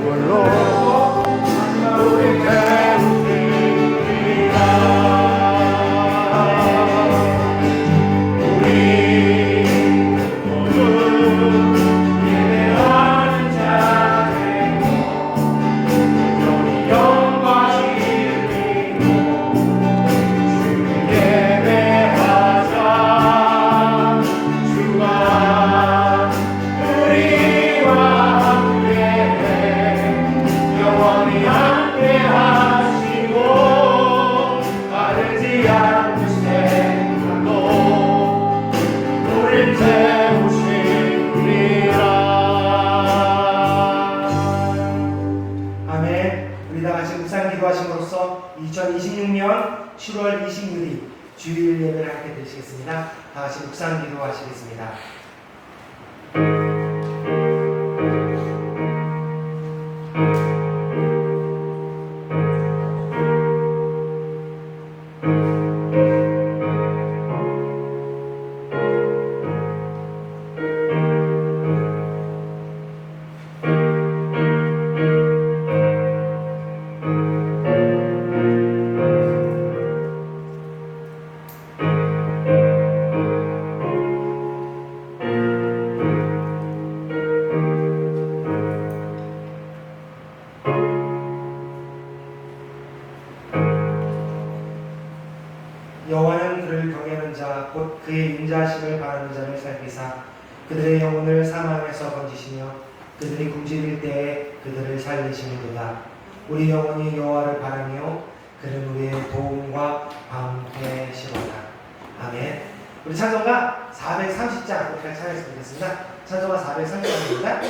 물로 우리 태우리라. 우리 모두 예배하는 자 되고 우리 영광 드리고 주를 예배하자. 주가 우리와 함께해 영원히 함께하시고 마르지 않는 생각로 우릴 태우시리라. 아멘. 우리 다 같이 묵상 기도하심으로써 2026년 7월 26일 주일 예배를 하게 되시겠습니다. 다 같이 묵상 기도하시겠습니다. 여호와는 그를 경외하는 자 곧 그의 인자하심을 바라는 자를 살피사 그들의 영혼을 사망에서 건지시며 그들이 굶주릴 때에 그들을 살리시는도다. 우리 영혼이 여호와를 바라며 그는 우리의 도움과 방패시로다. 아멘. 우리 찬송가 430장 우리 같이 하겠습니다. 좋겠습니다. 찬송가 430장입니다.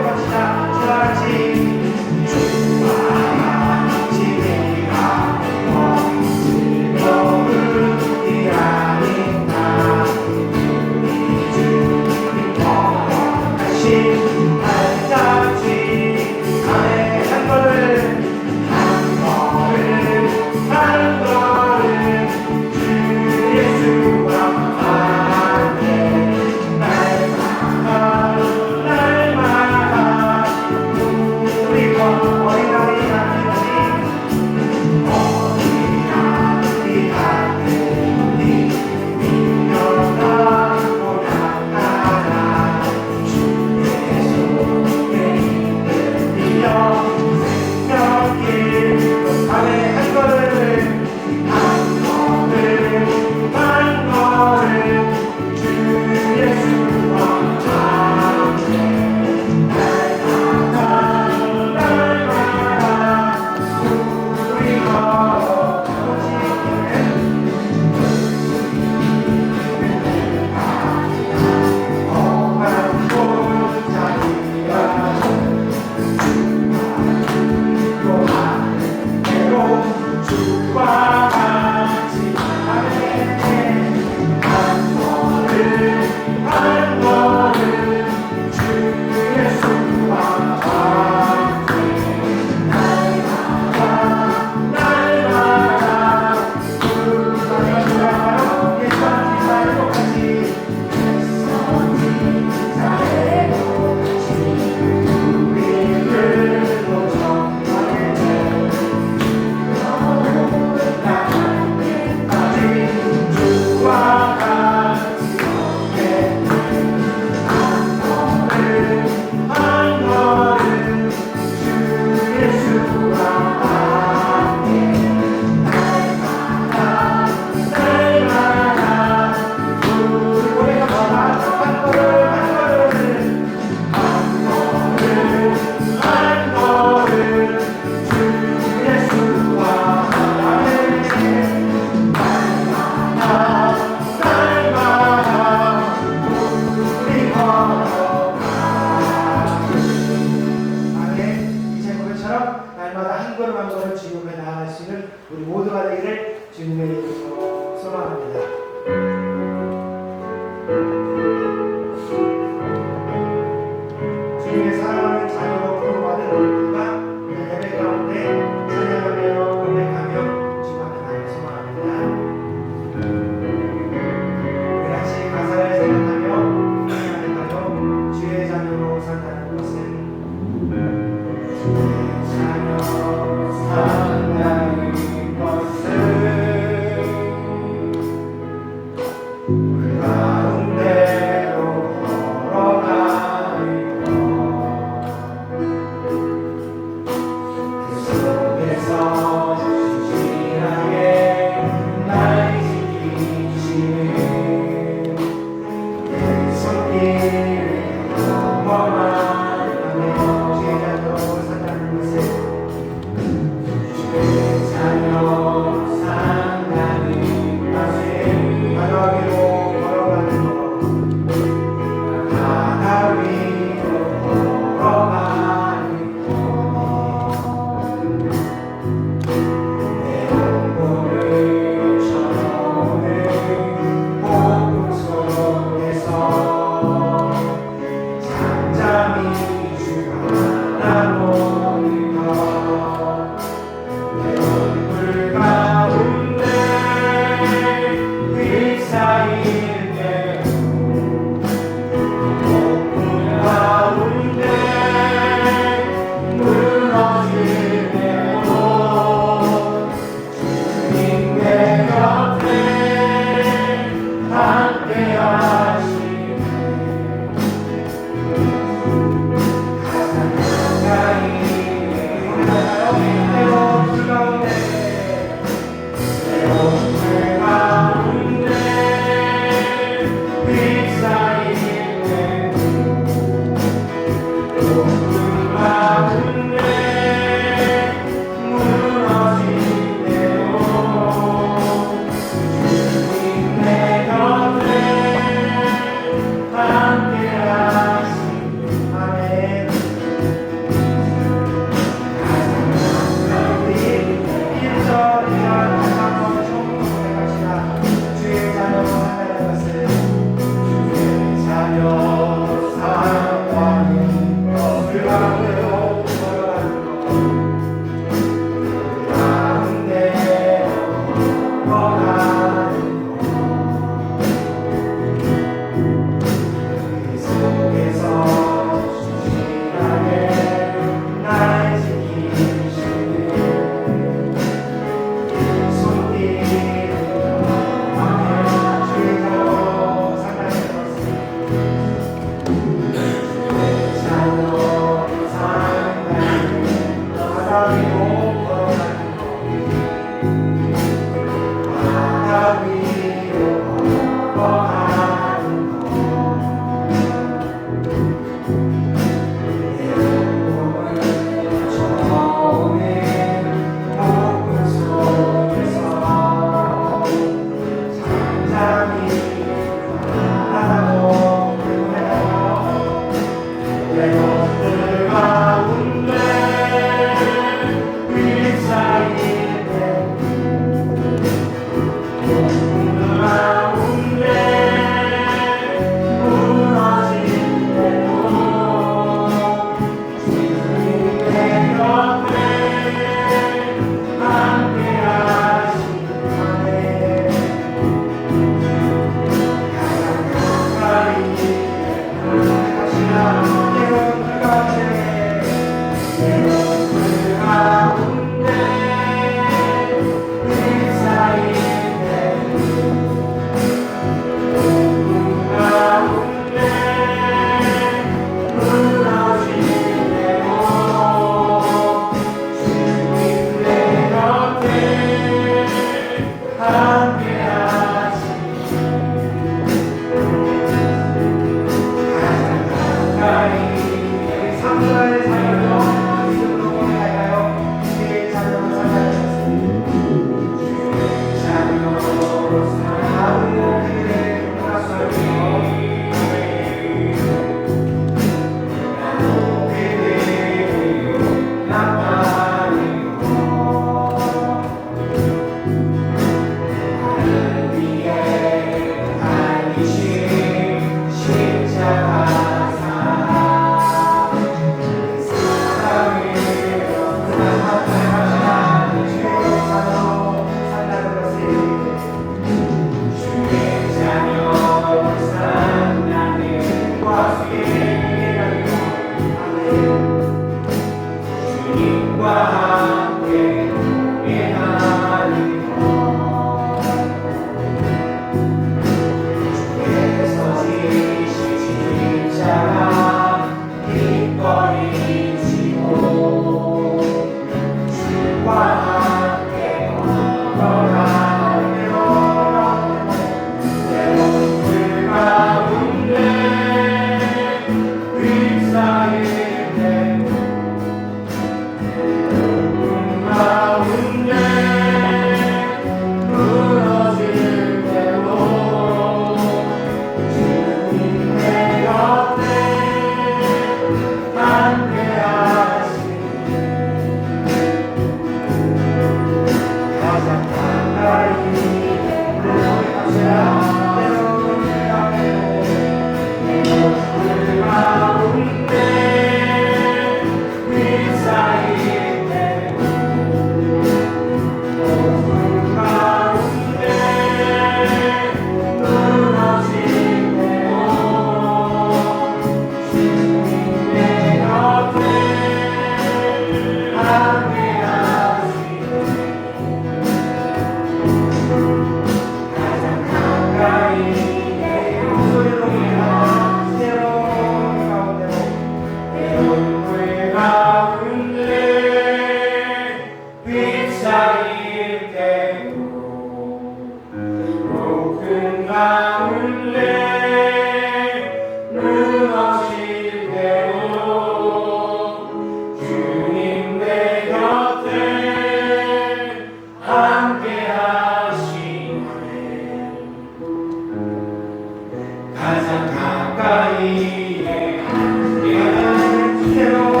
가까이에 함께하는 새로운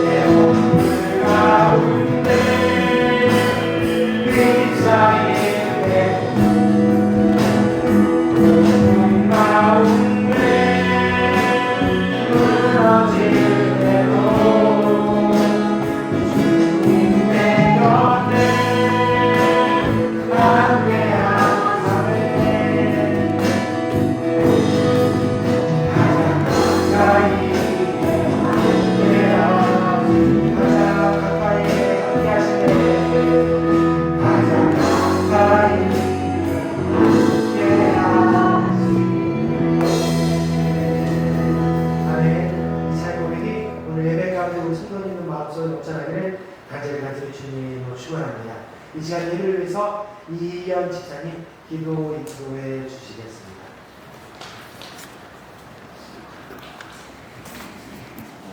내 몸을 가운데 빛 사이에 가운데 무너질 때도 주님의 곁에 함께하네 가장 가까이 가장 가까이 함께하시네. 가장 가까이 아멘. 이 잘 고백이 오늘 예배 가운데 우리 성도님의 마음속에 역전하기를 간절히 주님으로 축원합니다. 이 시간 예배를 위해서 이현 집사님 기도 인도해 주시겠습니다.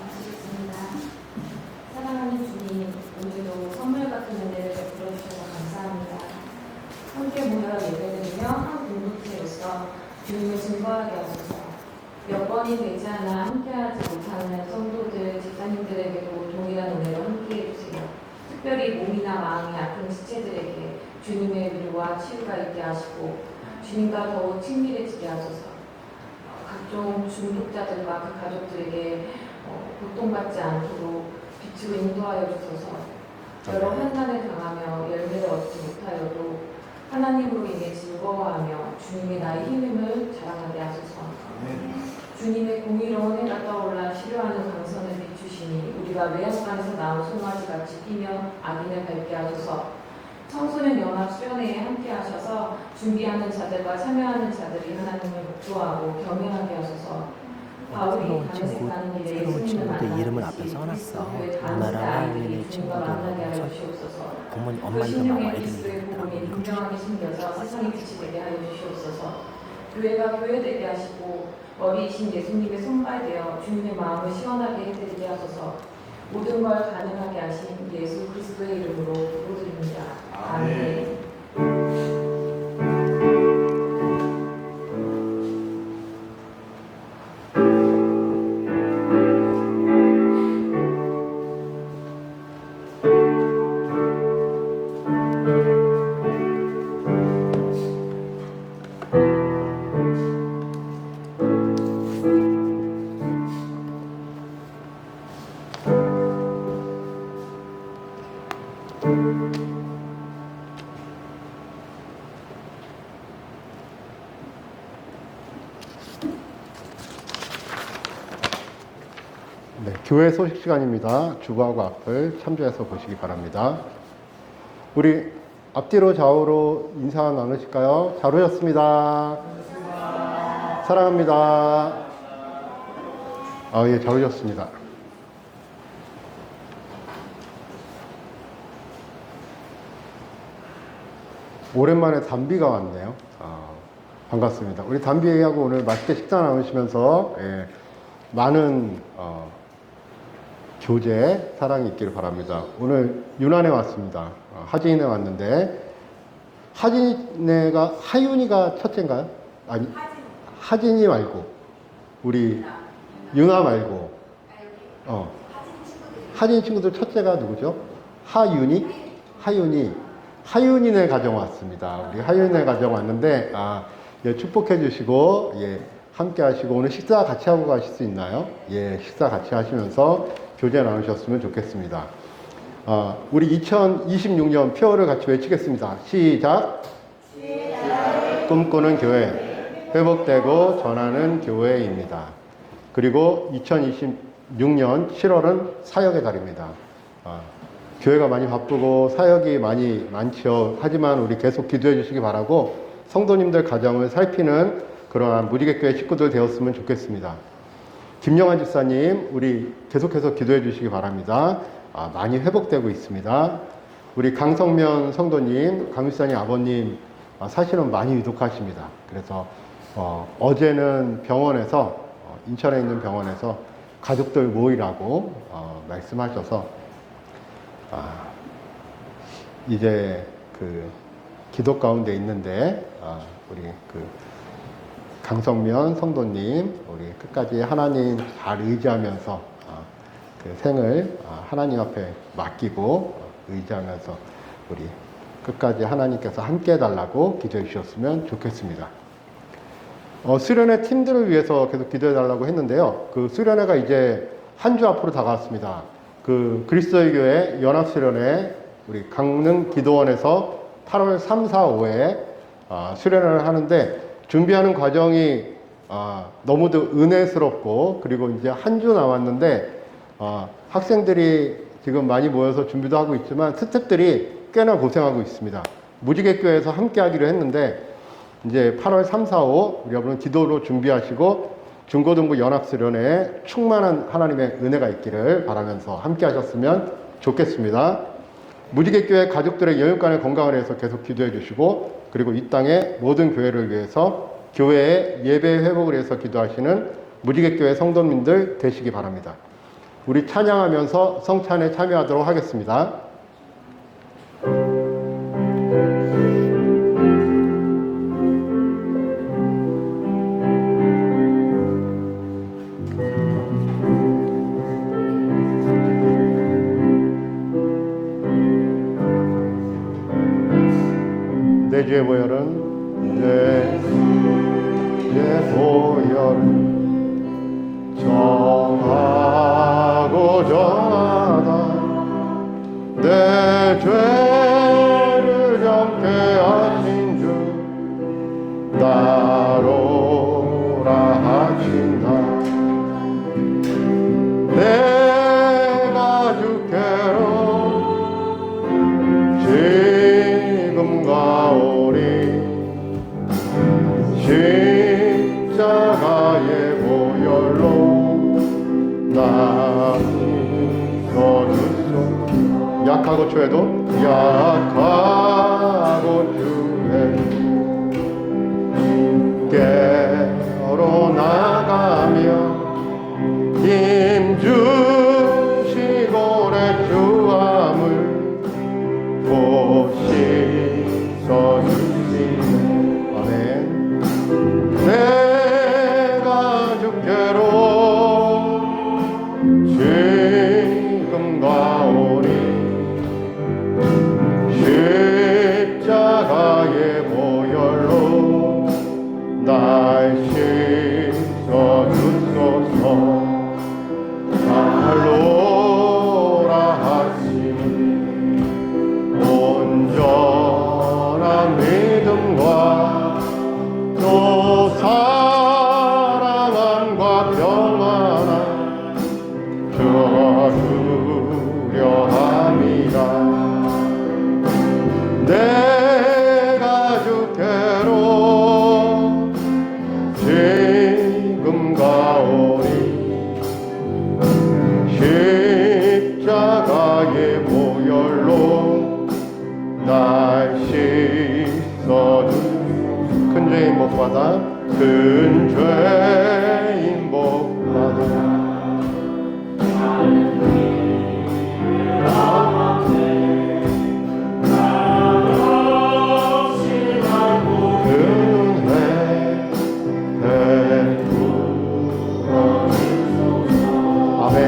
하시겠습니다. 사랑하는 주님, 오늘도 선물 같은 은혜를 베풀어 주셔서 감사합니다. 함께 모여 예배드리며 한 공동체로서 주님을 증거하게 하소서. 몇 번이 되지 않아 함께하지 못하는 성도들, 집사님들에게도 동일한 은혜로 함께해 주세요. 특별히 몸이나 마음이 아픈 지체들에게 주님의 위로와 치유가 있게 하시고 주님과 더욱 친밀해지게 하소서. 각종 중독자들과 그 가족들에게 고통받지 않도록 빛으로 인도하여 주소서. 여러 환난을 당하며 열매를 얻지 못하여도 하나님으로 인해 즐거워하며 주님의 나의 힘임을 자랑하게 하소서. 주님의 공의로운 해가 떠올라 시료하는 강선을 비추시니 우리가 외양간에서 나온 송아지같이 뛰며 악인을 밟게 하소서. 청소년 연합 수련회에 함께 하셔서 준비하는 자들과 참여하는 자들이 하나님을 목도하고 경외하게 하소서. 바울이 다메섹 가는 길에 예수님을 만나 이름을 앞에 써놨어. 누나랑 하은이 친구들 만나게 하여 주시옵소서. 부모님 엄마 그 이름하고 신령의 애들 그리스도의 이름 다 복음이 읽어주시고 분명하게 심겨서 세상의 빛이 되게 하여 주시옵소서. 교회가 교회되게 하시고 머리이신 예수님의 손발 되어 주님의 마음을 시원하게 해드리게 하소서. 모든 걸 가능하게 하신 예수 그리스도의 이름으로 기도드립니다. 아멘. 네, 교회 소식 시간입니다. 주보하고 앞을 참조해서 보시기 바랍니다. 우리 앞뒤로 좌우로 인사 나누실까요? 잘 오셨습니다. 사랑합니다. 예, 잘 오셨습니다. 오랜만에 담비가 왔네요. 반갑습니다. 우리 담비하고 오늘 맛있게 식사 나누시면서 많은 교제, 사랑이 있기를 바랍니다. 오늘 유난에 왔습니다. 하진이네 왔는데, 하윤이가 첫째인가요? 아니, 하진이 말고, 우리 유나 말고, 하진 친구들 첫째가 누구죠? 하윤이네 가정 왔습니다. 우리 하윤이네 가정 왔는데, 예, 축복해 주시고, 예, 함께 하시고, 오늘 식사 같이 하고 가실 수 있나요? 예, 식사 같이 하시면서 교제 나누셨으면 좋겠습니다. 우리 2026년 표어를 같이 외치겠습니다. 시작! 꿈꾸는 교회, 회복되고 전하는 교회입니다. 그리고 2026년 7월은 사역의 달입니다. 교회가 많이 바쁘고 사역이 많죠. 하지만 우리 계속 기도해 주시기 바라고 성도님들 가정을 살피는 그러한 무지개교회 식구들 되었으면 좋겠습니다. 김영환 집사님, 우리 계속해서 기도해 주시기 바랍니다. 많이 회복되고 있습니다. 우리 강성면 성도님, 강 집사님 아버님, 사실은 많이 위독하십니다. 그래서 어제는 병원에서, 인천에 있는 병원에서 가족들 모이라고 말씀하셔서 이제 그 기도 가운데 있는데 우리 그 강성면 성도님, 우리 끝까지 하나님 잘 의지하면서 그 생을 하나님 앞에 맡기고 의지하면서 우리 끝까지 하나님께서 함께 해달라고 기도해 주셨으면 좋겠습니다. 수련회 팀들을 위해서 계속 기도해 달라고 했는데요. 그 수련회가 이제 한 주 앞으로 다가왔습니다. 그 그리스도의 교회 연합수련회 우리 강릉 기도원에서 8월 3, 4, 5에 수련회를 하는데 준비하는 과정이 너무도 은혜스럽고 그리고 이제 한 주 남았는데 학생들이 지금 많이 모여서 준비도 하고 있지만 스태프들이 꽤나 고생하고 있습니다. 무지개교회에서 함께 하기로 했는데 이제 8월 3, 4, 5 우리 여러분 기도로 준비하시고 중고등부 연합수련회에 충만한 하나님의 은혜가 있기를 바라면서 함께 하셨으면 좋겠습니다. 무지개교회 가족들의 영육간의 건강을 위해서 계속 기도해 주시고 그리고 이 땅의 모든 교회를 위해서 교회의 예배 회복을 위해서 기도하시는 무지개교회 성도님들 되시기 바랍니다. 우리 찬양하면서 성찬에 참여하도록 하겠습니다. 내 주의 보혈은 내 주의 보혈은 정하고 정하다 내 죄를 정케 하신 주 나로라 하신다 내가 주께로 지금과 오리 십자가의 보혈로 나를 주소 약하고 추해도 약하고 추해도 깨로 나가며 힘주시고 내 주함을 고시 써주시네 아멘 내가 주께로 지금과 오니 십자가의 보혈로 날 씻어주소서 날로라 하시니 온전한 믿음과 또 사랑함과 평안함 주려 함이라 내가 주께로 지금과 오니 십자가의 보혈로 날 씻어주 큰 죄인 복받아 큰 죄인 복받아 아멘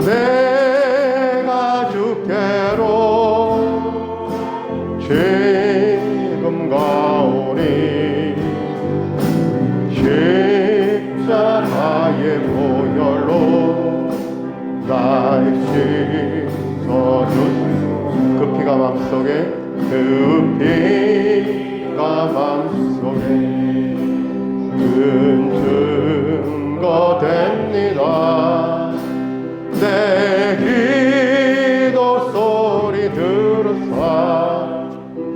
내가 주께로 지금과 오니 십자가의 보혈로 날 씻어주소 그 피가 맘속에 그 피가 맘속에 큰 증거 됩니다 내 기도 소리 들으사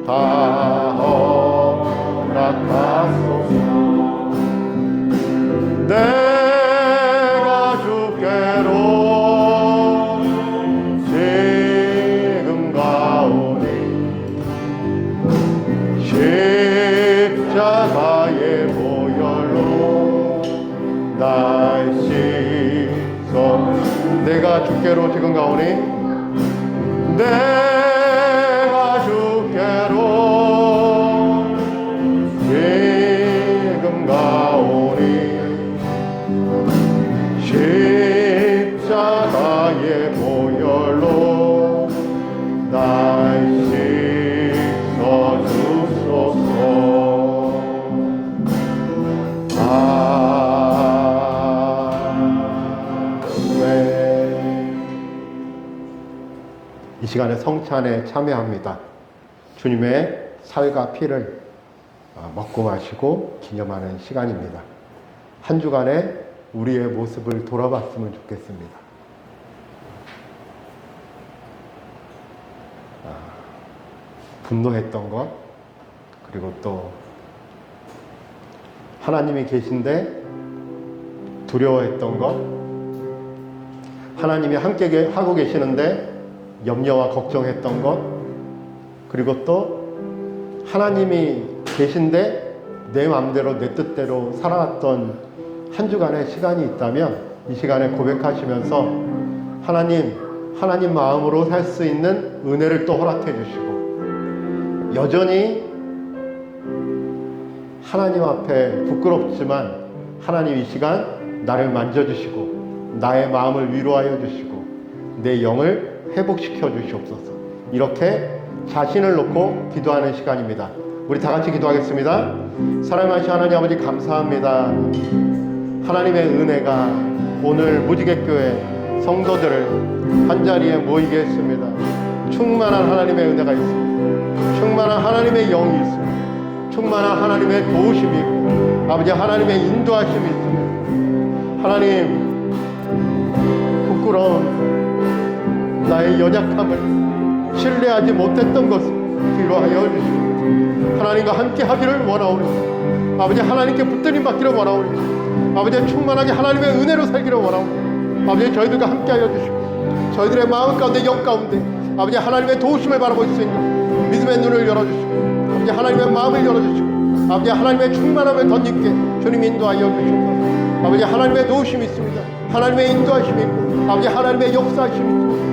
다 허락하소서 내가 주께로 지금과 오니 십자가의 보혈로 날 씻어 내가 주께로 지금과 오니 내가 주께로 지금 시간에 성찬에 참여합니다. 주님의 살과 피를 먹고 마시고 기념하는 시간입니다. 한 주간에 우리의 모습을 돌아봤으면 좋겠습니다. 분노했던 것, 그리고 또 하나님이 계신데 두려워했던 것, 하나님이 함께 하고 계시는데 염려와 걱정했던 것, 그리고 또 하나님이 계신데 내 마음대로 내 뜻대로 살아왔던 한 주간의 시간이 있다면 이 시간에 고백하시면서 하나님 마음으로 살 수 있는 은혜를 또 허락해 주시고, 여전히 하나님 앞에 부끄럽지만 하나님 이 시간 나를 만져주시고 나의 마음을 위로하여 주시고 내 영을 회복시켜 주시옵소서. 이렇게 자신을 놓고 기도하는 시간입니다. 우리 다 같이 기도하겠습니다. 사랑하신 하나님 아버지, 감사합니다. 하나님의 은혜가 오늘 무지개교회 성도들을 한자리에 모이게 했습니다. 충만한 하나님의 은혜가 있습니다. 충만한 하나님의 영이 있습니다. 충만한 하나님의 도우심이 있고 아버지 하나님의 인도하심이 있습니다. 하나님, 부끄러운 나의 연약함을 신뢰하지 못했던 것을 위로하여 주시고 하나님과 함께 하기를 원하오니 아버지 하나님께 붙들림 받기를 원하오니 아버지 충만하게 하나님의 은혜로 살기를 원하오니 아버지 저희들과 함께 하여 주시고 저희들의 마음 가운데 영 가운데 아버지 하나님의 도우심을 바라볼 수 있는 믿음의 눈을 열어주시고 아버지 하나님의 마음을 열어주시고 아버지 하나님의 충만함을 던지게 주님 인도하여 주시옵소서. 아버지 하나님의 도우심이 있습니다. 하나님의 인도하심이 있고 아버지 하나님의 역사하심이 있습니다.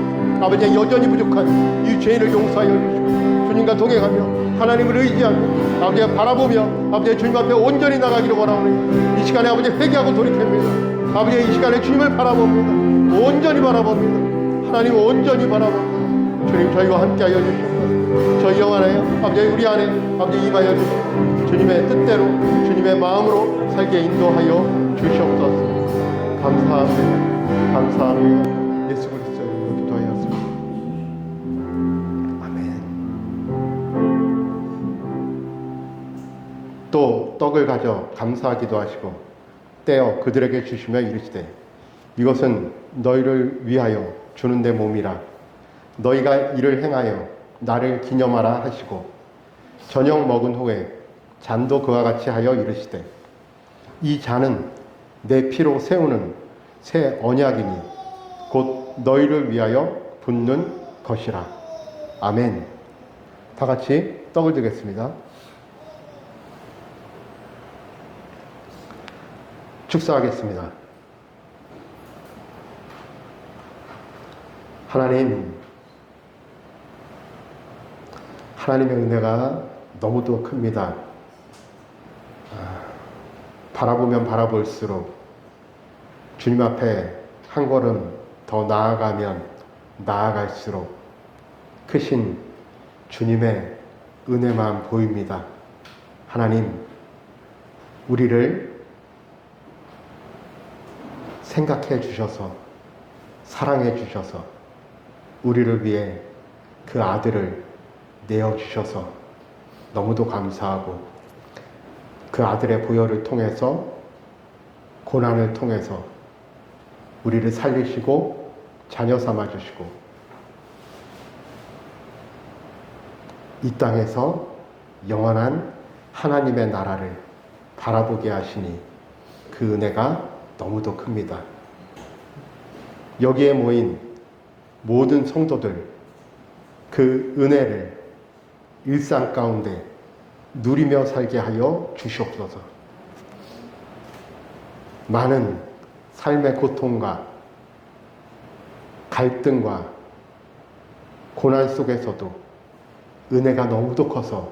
아버지 여전히 부족한 이 죄인을 용서하여 주시고 주님과 동행하며 하나님을 의지하며 아버지 바라보며 아버지 주님 앞에 온전히 나가기를 원하오니 이 시간에 아버지 회개하고 돌이킵니다. 아버지 이 시간에 주님을 바라봅니다. 온전히 바라봅니다. 하나님 온전히 바라봅니다. 주님 저희와 함께하여 주시옵소서. 저희 영 안에 아버지 우리 안에 아버지 임하여 주시고 주님의 뜻대로 주님의 마음으로 살게 인도하여 주시옵소서. 감사합니다. 감사합니다. 예수 그리스도 이름으로 기도하였습니다. 아멘. 또 떡을 가져 감사하기도 하시고 떼어 그들에게 주시며 이르시되 이것은 너희를 위하여 주는 내 몸이라. 너희가 이를 행하여 나를 기념하라 하시고 저녁 먹은 후에 잔도 그와 같이 하여 이르시되 이 잔은 내 피로 세우는 새 언약이니 곧 너희를 위하여 붓는 것이라. 아멘. 다 같이 떡을 드겠습니다. 축사하겠습니다. 하나님의 은혜가 너무도 큽니다. 바라보면 바라볼수록 주님 앞에 한 걸음 더 나아가면 나아갈수록 크신 주님의 은혜만 보입니다. 하나님, 우리를 생각해 주셔서 사랑해 주셔서 우리를 위해 그 아들을 내어주셔서 너무도 감사하고 그 아들의 보혈을 통해서 고난을 통해서 우리를 살리시고 자녀 삼아 주시고 이 땅에서 영원한 하나님의 나라를 바라보게 하시니 그 은혜가 너무도 큽니다. 여기에 모인 모든 성도들 그 은혜를 일상 가운데 누리며 살게 하여 주시옵소서. 많은 삶의 고통과 갈등과 고난 속에서도 은혜가 너무도 커서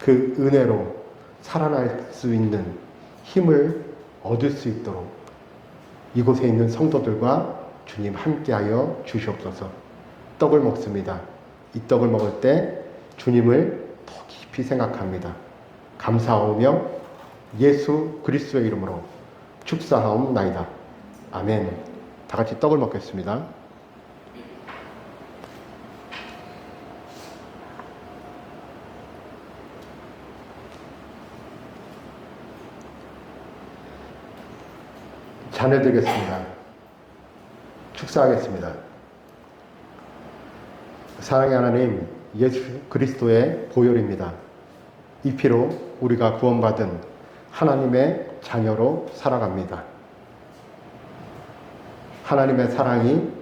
그 은혜로 살아날 수 있는 힘을 얻을 수 있도록 이곳에 있는 성도들과 주님 함께하여 주시옵소서. 떡을 먹습니다. 이 떡을 먹을 때 주님을 더 깊이 생각합니다. 감사하오며 예수 그리스도의 이름으로 축사하옵나이다. 아멘. 다 같이 떡을 먹겠습니다. 자녀드리겠습니다. 축사하겠습니다. 사랑의 하나님, 예수 그리스도의 보혈입니다. 이 피로 우리가 구원받은 하나님의 자녀로 살아갑니다. 하나님의 사랑이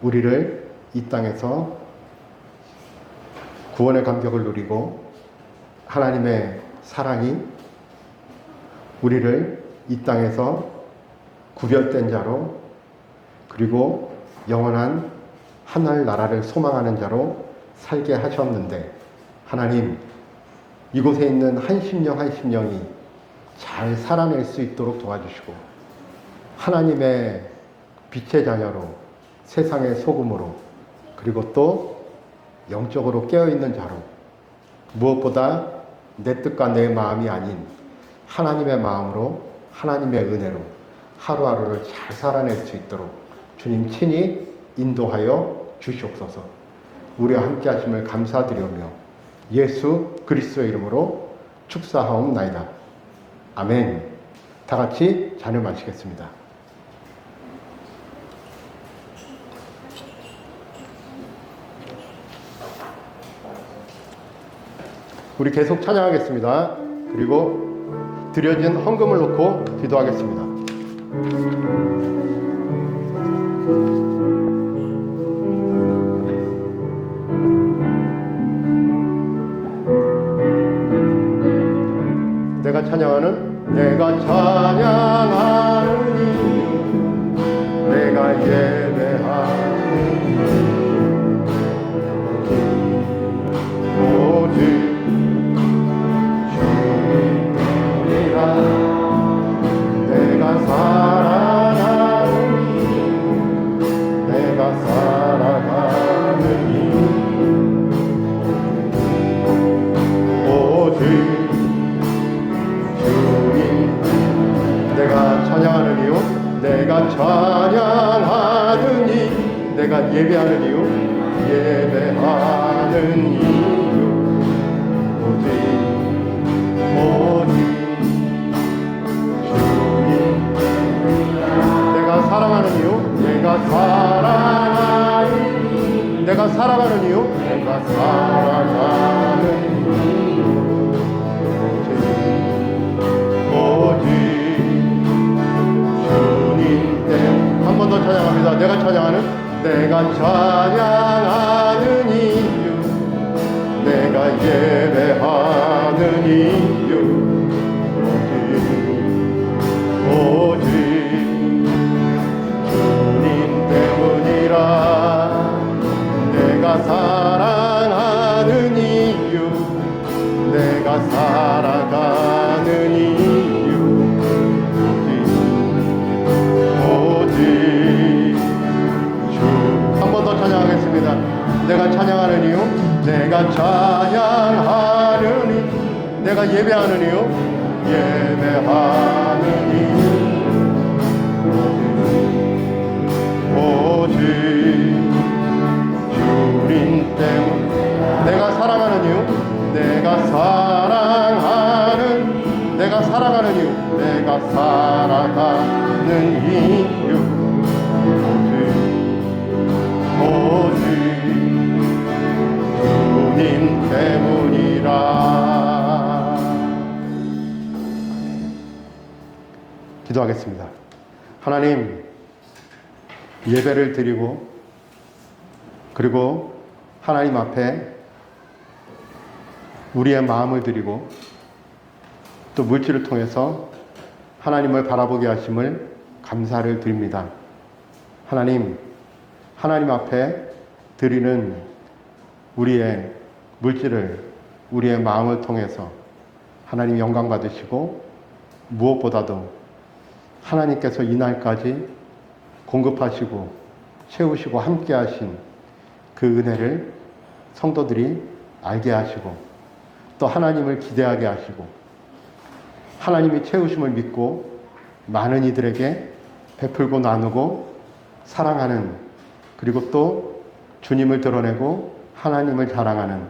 우리를 이 땅에서 구원의 감격을 누리고, 하나님의 사랑이 우리를 이 땅에서 구별된 자로, 그리고 영원한 하늘 나라를 소망하는 자로 살게 하셨는데, 하나님, 이곳에 있는 한 심령 한 심령이 잘 살아낼 수 있도록 도와주시고, 하나님의 빛의 자녀로, 세상의 소금으로, 그리고 또 영적으로 깨어있는 자로, 무엇보다 내 뜻과 내 마음이 아닌 하나님의 마음으로, 하나님의 은혜로 하루하루를 잘 살아낼 수 있도록 주님 친히 인도하여 주시옵소서. 우리와 함께 하심을 감사드리오며 예수 그리스도의 이름으로 축사하옵나이다. 아멘. 다 같이 잔을 마시겠습니다. 우리 계속 찬양하겠습니다. 그리고 드려진 헌금을 놓고 기도하겠습니다. 내가 찬양하는, 내가 찬양하는 이유, 내가 예배하는 오직 주님이라. 내가 살아가는 이유, 내가 살아가는 이유, 오직 내가 찬양하는 이유, 내가 찬양하는 이유, 내가 예배하는 이유, 예배하는 이유, 오직 주님. 내가 사랑하는 이유, 내가 사랑하는 이유, 내가 살아가는 이유, 내가 살아가는 이유, 오직 한 번 더 찬양합니다. 내가 찬양하는, 내가 찬양하는 이유, 내가 예배하는 이유, 오직 주님 때문이라. 내가 사랑하는 이유, 내가 살아가는 이유, 한 번 더 찬양하겠습니다. 내가 찬양하는 이유, 내가 찬양하는 이유, 내가 예배하는 이유, 예배하는 이유, 오직 주님 때문. 내가 사랑하는 이유, 내가 사랑하는, 내가 살아가는 이유, 내가 살아가는 이유, 오직 주님 때문이라. 기도하겠습니다. 하나님, 예배를 드리고, 그리고 하나님 앞에 우리의 마음을 드리고, 또 물질을 통해서 하나님을 바라보게 하심을 감사를 드립니다. 하나님, 하나님 앞에 드리는 우리의 물질을, 우리의 마음을 통해서 하나님 영광 받으시고, 무엇보다도 하나님께서 이날까지 공급하시고 채우시고 함께 하신 그 은혜를 성도들이 알게 하시고, 또 하나님을 기대하게 하시고, 하나님이 채우심을 믿고 많은 이들에게 베풀고 나누고 사랑하는, 그리고 또 주님을 드러내고 하나님을 자랑하는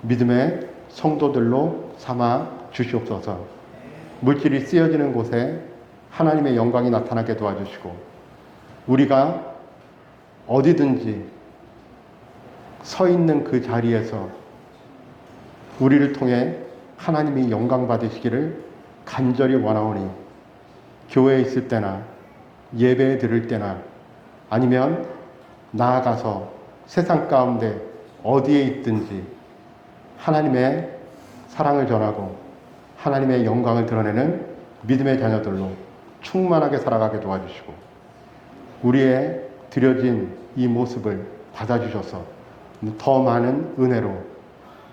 믿음의 성도들로 삼아 주시옵소서. 물질이 쓰여지는 곳에 하나님의 영광이 나타나게 도와주시고 우리가 어디든지 서 있는 그 자리에서 우리를 통해 하나님이 영광 받으시기를 간절히 원하오니 교회에 있을 때나 예배에 들을 때나 아니면 나아가서 세상 가운데 어디에 있든지 하나님의 사랑을 전하고 하나님의 영광을 드러내는 믿음의 자녀들로 충만하게 살아가게 도와주시고 우리의 드려진 이 모습을 받아주셔서 더 많은 은혜로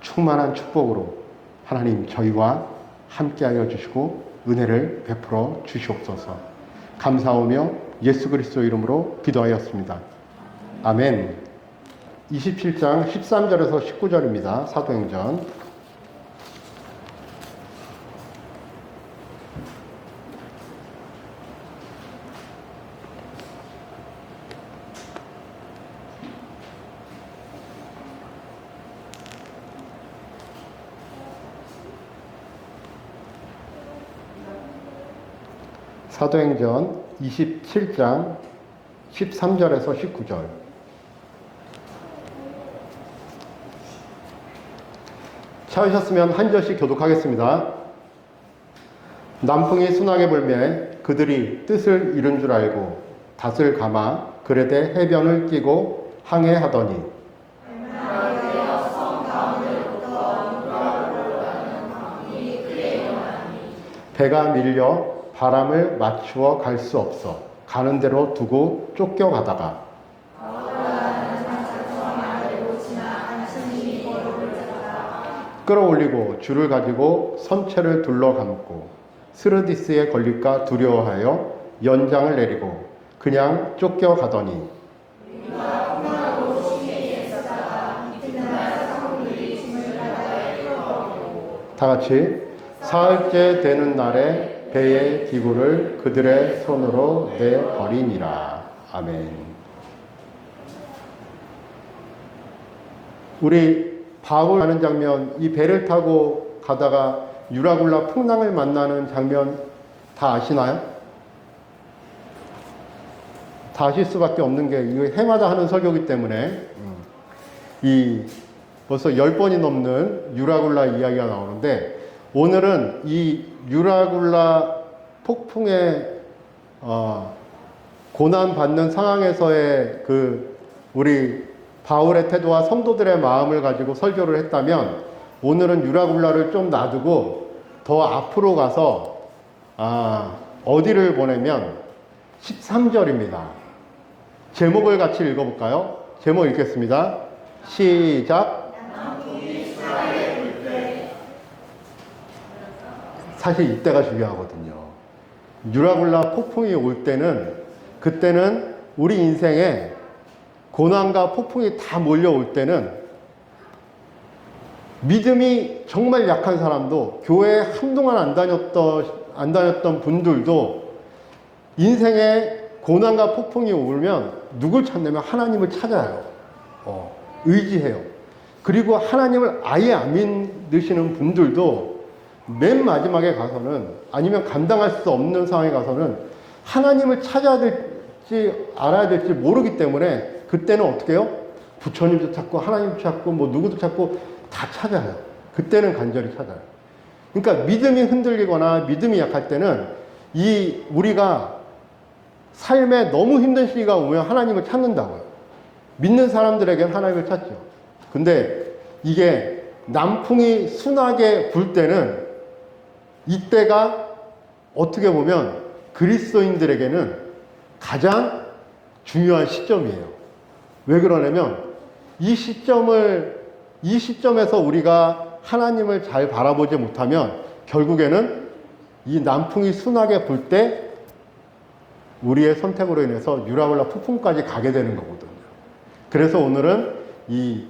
충만한 축복으로 하나님 저희와 함께하여 주시고 은혜를 베풀어 주시옵소서. 감사하며 예수 그리스도 이름으로 기도하였습니다. 아멘. 27장 13절에서 19절입니다. 사도행전. 사도행전 27장 13절에서 19절. 찾으셨으면 한 절씩 교독하겠습니다. 남풍이 순하게 불매 그들이 뜻을 이룬 줄 알고 닷을 감아 그레데 해변을 끼고 항해하더니 배가 밀려 바람을 맞추어 갈 수 없어 가는 대로 두고 쫓겨가다가 끌어올리고 줄을 가지고 선체를 둘러감고 스르디스에 걸릴까 두려워하여 연장을 내리고 그냥 쫓겨가더니 다같이 사흘째 되는 날에 배의 기구를 그들의 손으로 내버리니라. 아멘. 우리 바울 하는 장면, 이 배를 타고 가다가 유라굴라 풍랑을 만나는 장면 다 아시나요? 다 아실 수밖에 없는 게 이거 해마다 하는 설교이기 때문에 이 벌써 10번이 넘는 유라굴라 이야기가 나오는데 오늘은 이 유라굴라 폭풍에 고난받는 상황에서의 그 우리 바울의 태도와 성도들의 마음을 가지고 설교를 했다면 오늘은 유라굴라를 좀 놔두고 더 앞으로 가서 어디를 보내면 13절입니다. 제목을 같이 읽어볼까요? 제목 읽겠습니다. 시작. 사실 이때가 중요하거든요. 유라굴라 폭풍이 올 때는 그때는 우리 인생에 고난과 폭풍이 다 몰려올 때는 믿음이 정말 약한 사람도 교회에 한동안 안 다녔던 분들도 인생에 고난과 폭풍이 오면 누굴 찾냐면 하나님을 찾아요. 의지해요. 그리고 하나님을 아예 안 믿으시는 분들도 맨 마지막에 가서는 아니면 감당할 수 없는 상황에 가서는 하나님을 찾아야 될지 알아야 될지 모르기 때문에 그때는 어떻게 해요? 부처님도 찾고 하나님도 찾고 뭐 누구도 찾고 다 찾아요. 그때는 간절히 찾아요. 그러니까 믿음이 흔들리거나 믿음이 약할 때는 우리가 삶에 너무 힘든 시기가 오면 하나님을 찾는다고요. 믿는 사람들에게는 하나님을 찾죠. 근데 이게 남풍이 순하게 불 때는 이때가 어떻게 보면 그리스도인들에게는 가장 중요한 시점이에요. 왜 그러냐면 이 시점에서 우리가 하나님을 잘 바라보지 못하면 결국에는 이 남풍이 순하게 불 때 우리의 선택으로 인해서 유라굴라 폭풍까지 가게 되는 거거든요. 그래서 오늘은 이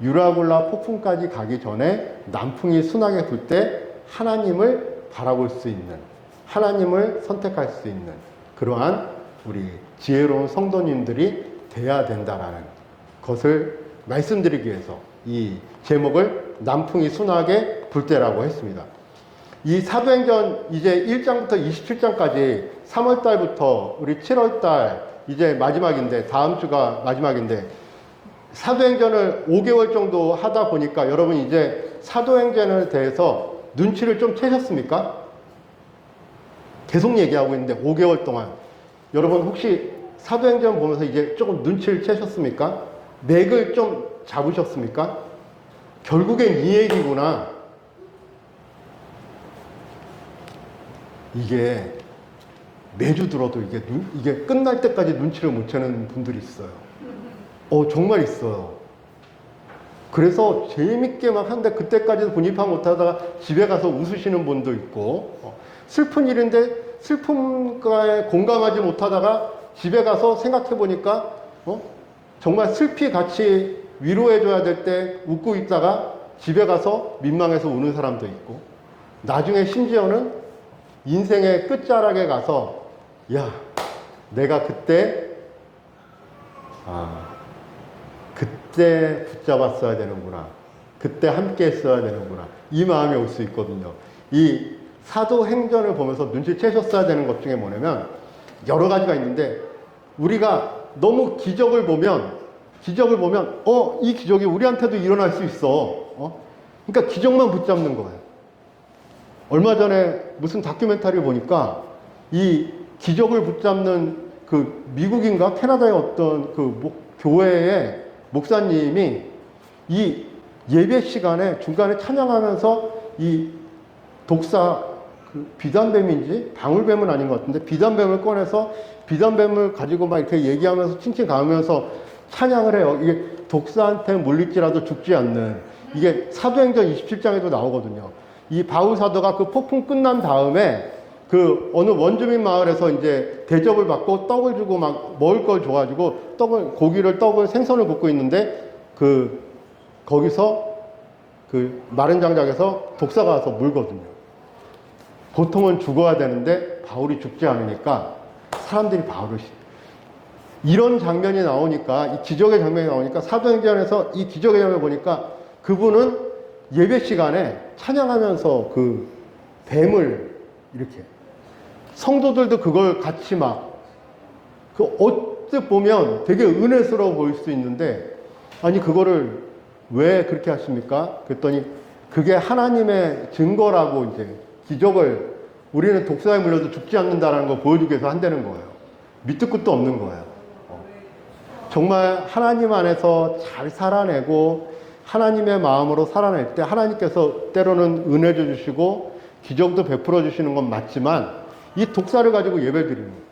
유라굴라 폭풍까지 가기 전에 남풍이 순하게 불 때 하나님을 바라볼 수 있는, 하나님을 선택할 수 있는 그러한 우리 지혜로운 성도님들이 돼야 된다라는 것을 말씀드리기 위해서 이 제목을 남풍이 순하게 불 때라고 했습니다. 이 사도행전 이제 1장부터 27장까지 3월 달부터 우리 7월 달 이제 마지막인데, 다음 주가 마지막인데, 사도행전을 5개월 정도 하다 보니까 여러분 이제 사도행전에 대해서 눈치를 좀 채셨습니까? 계속 얘기하고 있는데 5개월 동안 여러분 혹시 사도행전 보면서 이제 조금 눈치를 채셨습니까? 맥을 좀 잡으셨습니까? 결국엔 이 얘기구나. 이게 매주 들어도 이게 끝날 때까지 눈치를 못 채는 분들이 있어요. 정말 있어요. 그래서 재밌게 막 하는데 그때까지도 분입하 못하다가 집에 가서 웃으시는 분도 있고, 슬픈 일인데 슬픔에 공감하지 못하다가 집에 가서 생각해 보니까 정말 슬피 같이 위로해줘야 될 때 웃고 있다가 집에 가서 민망해서 우는 사람도 있고, 나중에 심지어는 인생의 끝자락에 가서 야, 내가 그때 붙잡았어야 되는구나, 그때 함께 했어야 되는구나, 이 마음이 올 수 있거든요. 이 사도행전을 보면서 눈치채셨어야 되는 것 중에 뭐냐면 여러 가지가 있는데, 우리가 너무 기적을 보면 이 기적이 우리한테도 일어날 수 있어. 그러니까 기적만 붙잡는 거예요. 얼마 전에 무슨 다큐멘터리를 보니까 이 기적을 붙잡는 그 미국인가 캐나다의 어떤 그 교회의 목사님이 이 예배 시간에 중간에 찬양하면서 이 독사 비단뱀인지 방울뱀은 아닌 것 같은데 비단뱀을 꺼내서 비단뱀을 가지고 막 이렇게 얘기하면서 칭칭 가면서 찬양을 해요. 이게 독사한테 물릴지라도 죽지 않는, 이게 사도행전 27장에도 나오거든요. 이 바울 사도가 그 폭풍 끝난 다음에 그 어느 원주민 마을에서 이제 대접을 받고 떡을 주고 막 먹을 걸 줘가지고 떡을 생선을 굽고 있는데 거기서 그 마른 장작에서 독사가 와서 물거든요. 보통은 죽어야 되는데 바울이 죽지 않으니까 사람들이 바울을 이런 장면이 나오니까, 이 기적의 장면이 나오니까 사도행전에서 이 기적의 장면을 보니까 그분은 예배 시간에 찬양하면서 그 뱀을 이렇게, 성도들도 그걸 같이 어떻게 보면 되게 은혜스러워 보일 수 있는데, 아니 그거를 왜 그렇게 하십니까? 그랬더니 그게 하나님의 증거라고, 이제 기적을 우리는 독사에 물려도 죽지 않는다라는 걸 보여주기 위해서 한다는 거예요. 밑도 끝도 없는 거예요. 정말 하나님 안에서 잘 살아내고 하나님의 마음으로 살아낼 때 하나님께서 때로는 은혜도 주시고 기적도 베풀어 주시는 건 맞지만, 이 독사를 가지고 예배 드리는 거예요.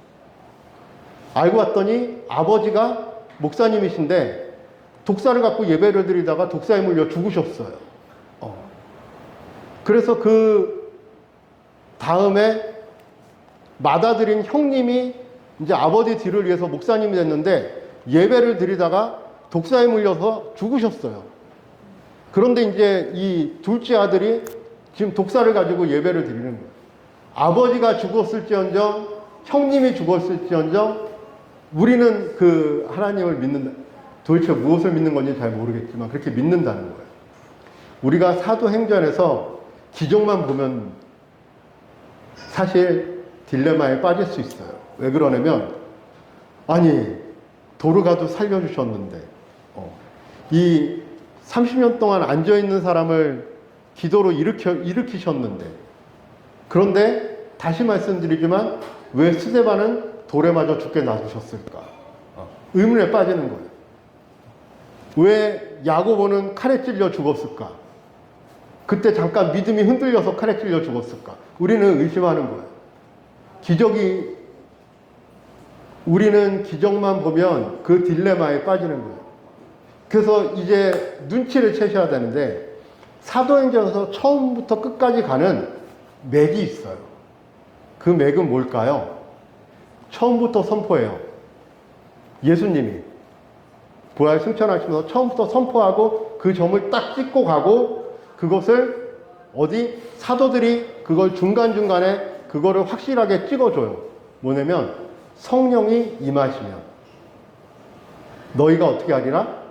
알고 봤더니 아버지가 목사님이신데 독사를 갖고 예배를 드리다가 독사에 물려 죽으셨어요. 그래서 그 다음에 맏아들인 형님이 이제 아버지 뒤를 위해서 목사님이 됐는데 예배를 드리다가 독사에 물려서 죽으셨어요. 그런데 이제 이 둘째 아들이 지금 독사를 가지고 예배를 드리는 거예요. 아버지가 죽었을지언정 형님이 죽었을지언정 우리는 그 하나님을 믿는다. 도대체 무엇을 믿는 건지 잘 모르겠지만 그렇게 믿는다는 거예요. 우리가 사도행전에서 기적만 보면 사실 딜레마에 빠질 수 있어요. 왜 그러냐면, 아니 도르가도 살려주셨는데 이 30년 동안 앉아있는 사람을 기도로 일으키셨는데, 그런데 다시 말씀드리지만 왜 스데반은 돌에 맞아 죽게 놔두셨을까? 의문에 빠지는 거예요. 왜 야고보는 칼에 찔려 죽었을까? 그때 잠깐 믿음이 흔들려서 칼에 찔려 죽었을까? 우리는 의심하는 거예요. 우리는 기적만 보면 그 딜레마에 빠지는 거예요. 그래서 이제 눈치를 채셔야 되는데, 사도행전에서 처음부터 끝까지 가는 맥이 있어요. 그 맥은 뭘까요? 처음부터 선포해요. 예수님이 부활 승천하시면서 처음부터 선포하고 그 점을 딱 찍고 가고, 그것을 사도들이 그걸 중간중간에 그거를 확실하게 찍어줘요. 뭐냐면 성령이 임하시면 너희가 어떻게 하리라?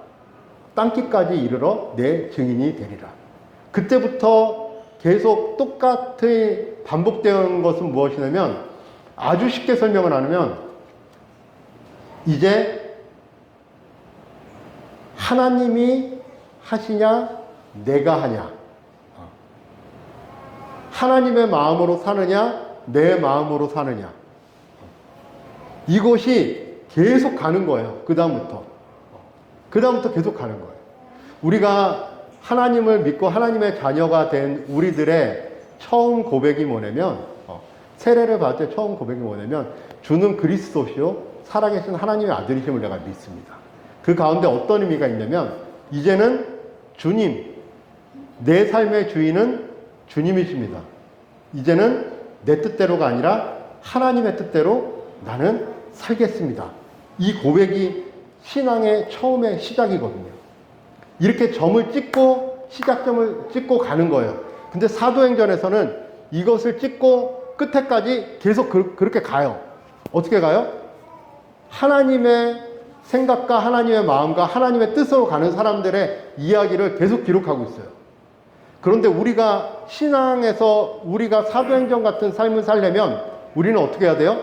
땅끝까지 이르러 내 증인이 되리라. 그때부터 계속 똑같이 반복되는 것은 무엇이냐면 아주 쉽게 설명을 하면 이제 하나님이 하시냐 내가 하냐, 하나님의 마음으로 사느냐 내 마음으로 사느냐, 이것이 계속 가는 거예요. 그 다음부터 계속 가는 거예요. 우리가 하나님을 믿고 하나님의 자녀가 된 우리들의 처음 고백이 뭐냐면, 세례를 받을 때 처음 고백이 뭐냐면 주는 그리스도시요 살아계신 하나님의 아들이심을 내가 믿습니다. 그 가운데 어떤 의미가 있냐면 이제는 주님, 내 삶의 주인은 주님이십니다. 이제는 내 뜻대로가 아니라 하나님의 뜻대로 나는 살겠습니다. 이 고백이 신앙의 처음의 시작이거든요. 이렇게 점을 찍고 시작점을 찍고 가는 거예요. 근데 사도행전에서는 이것을 찍고 끝에까지 계속 그렇게 가요. 어떻게 가요? 하나님의 생각과 하나님의 마음과 하나님의 뜻으로 가는 사람들의 이야기를 계속 기록하고 있어요. 그런데 우리가 신앙에서 우리가 사도행전 같은 삶을 살려면 우리는 어떻게 해야 돼요?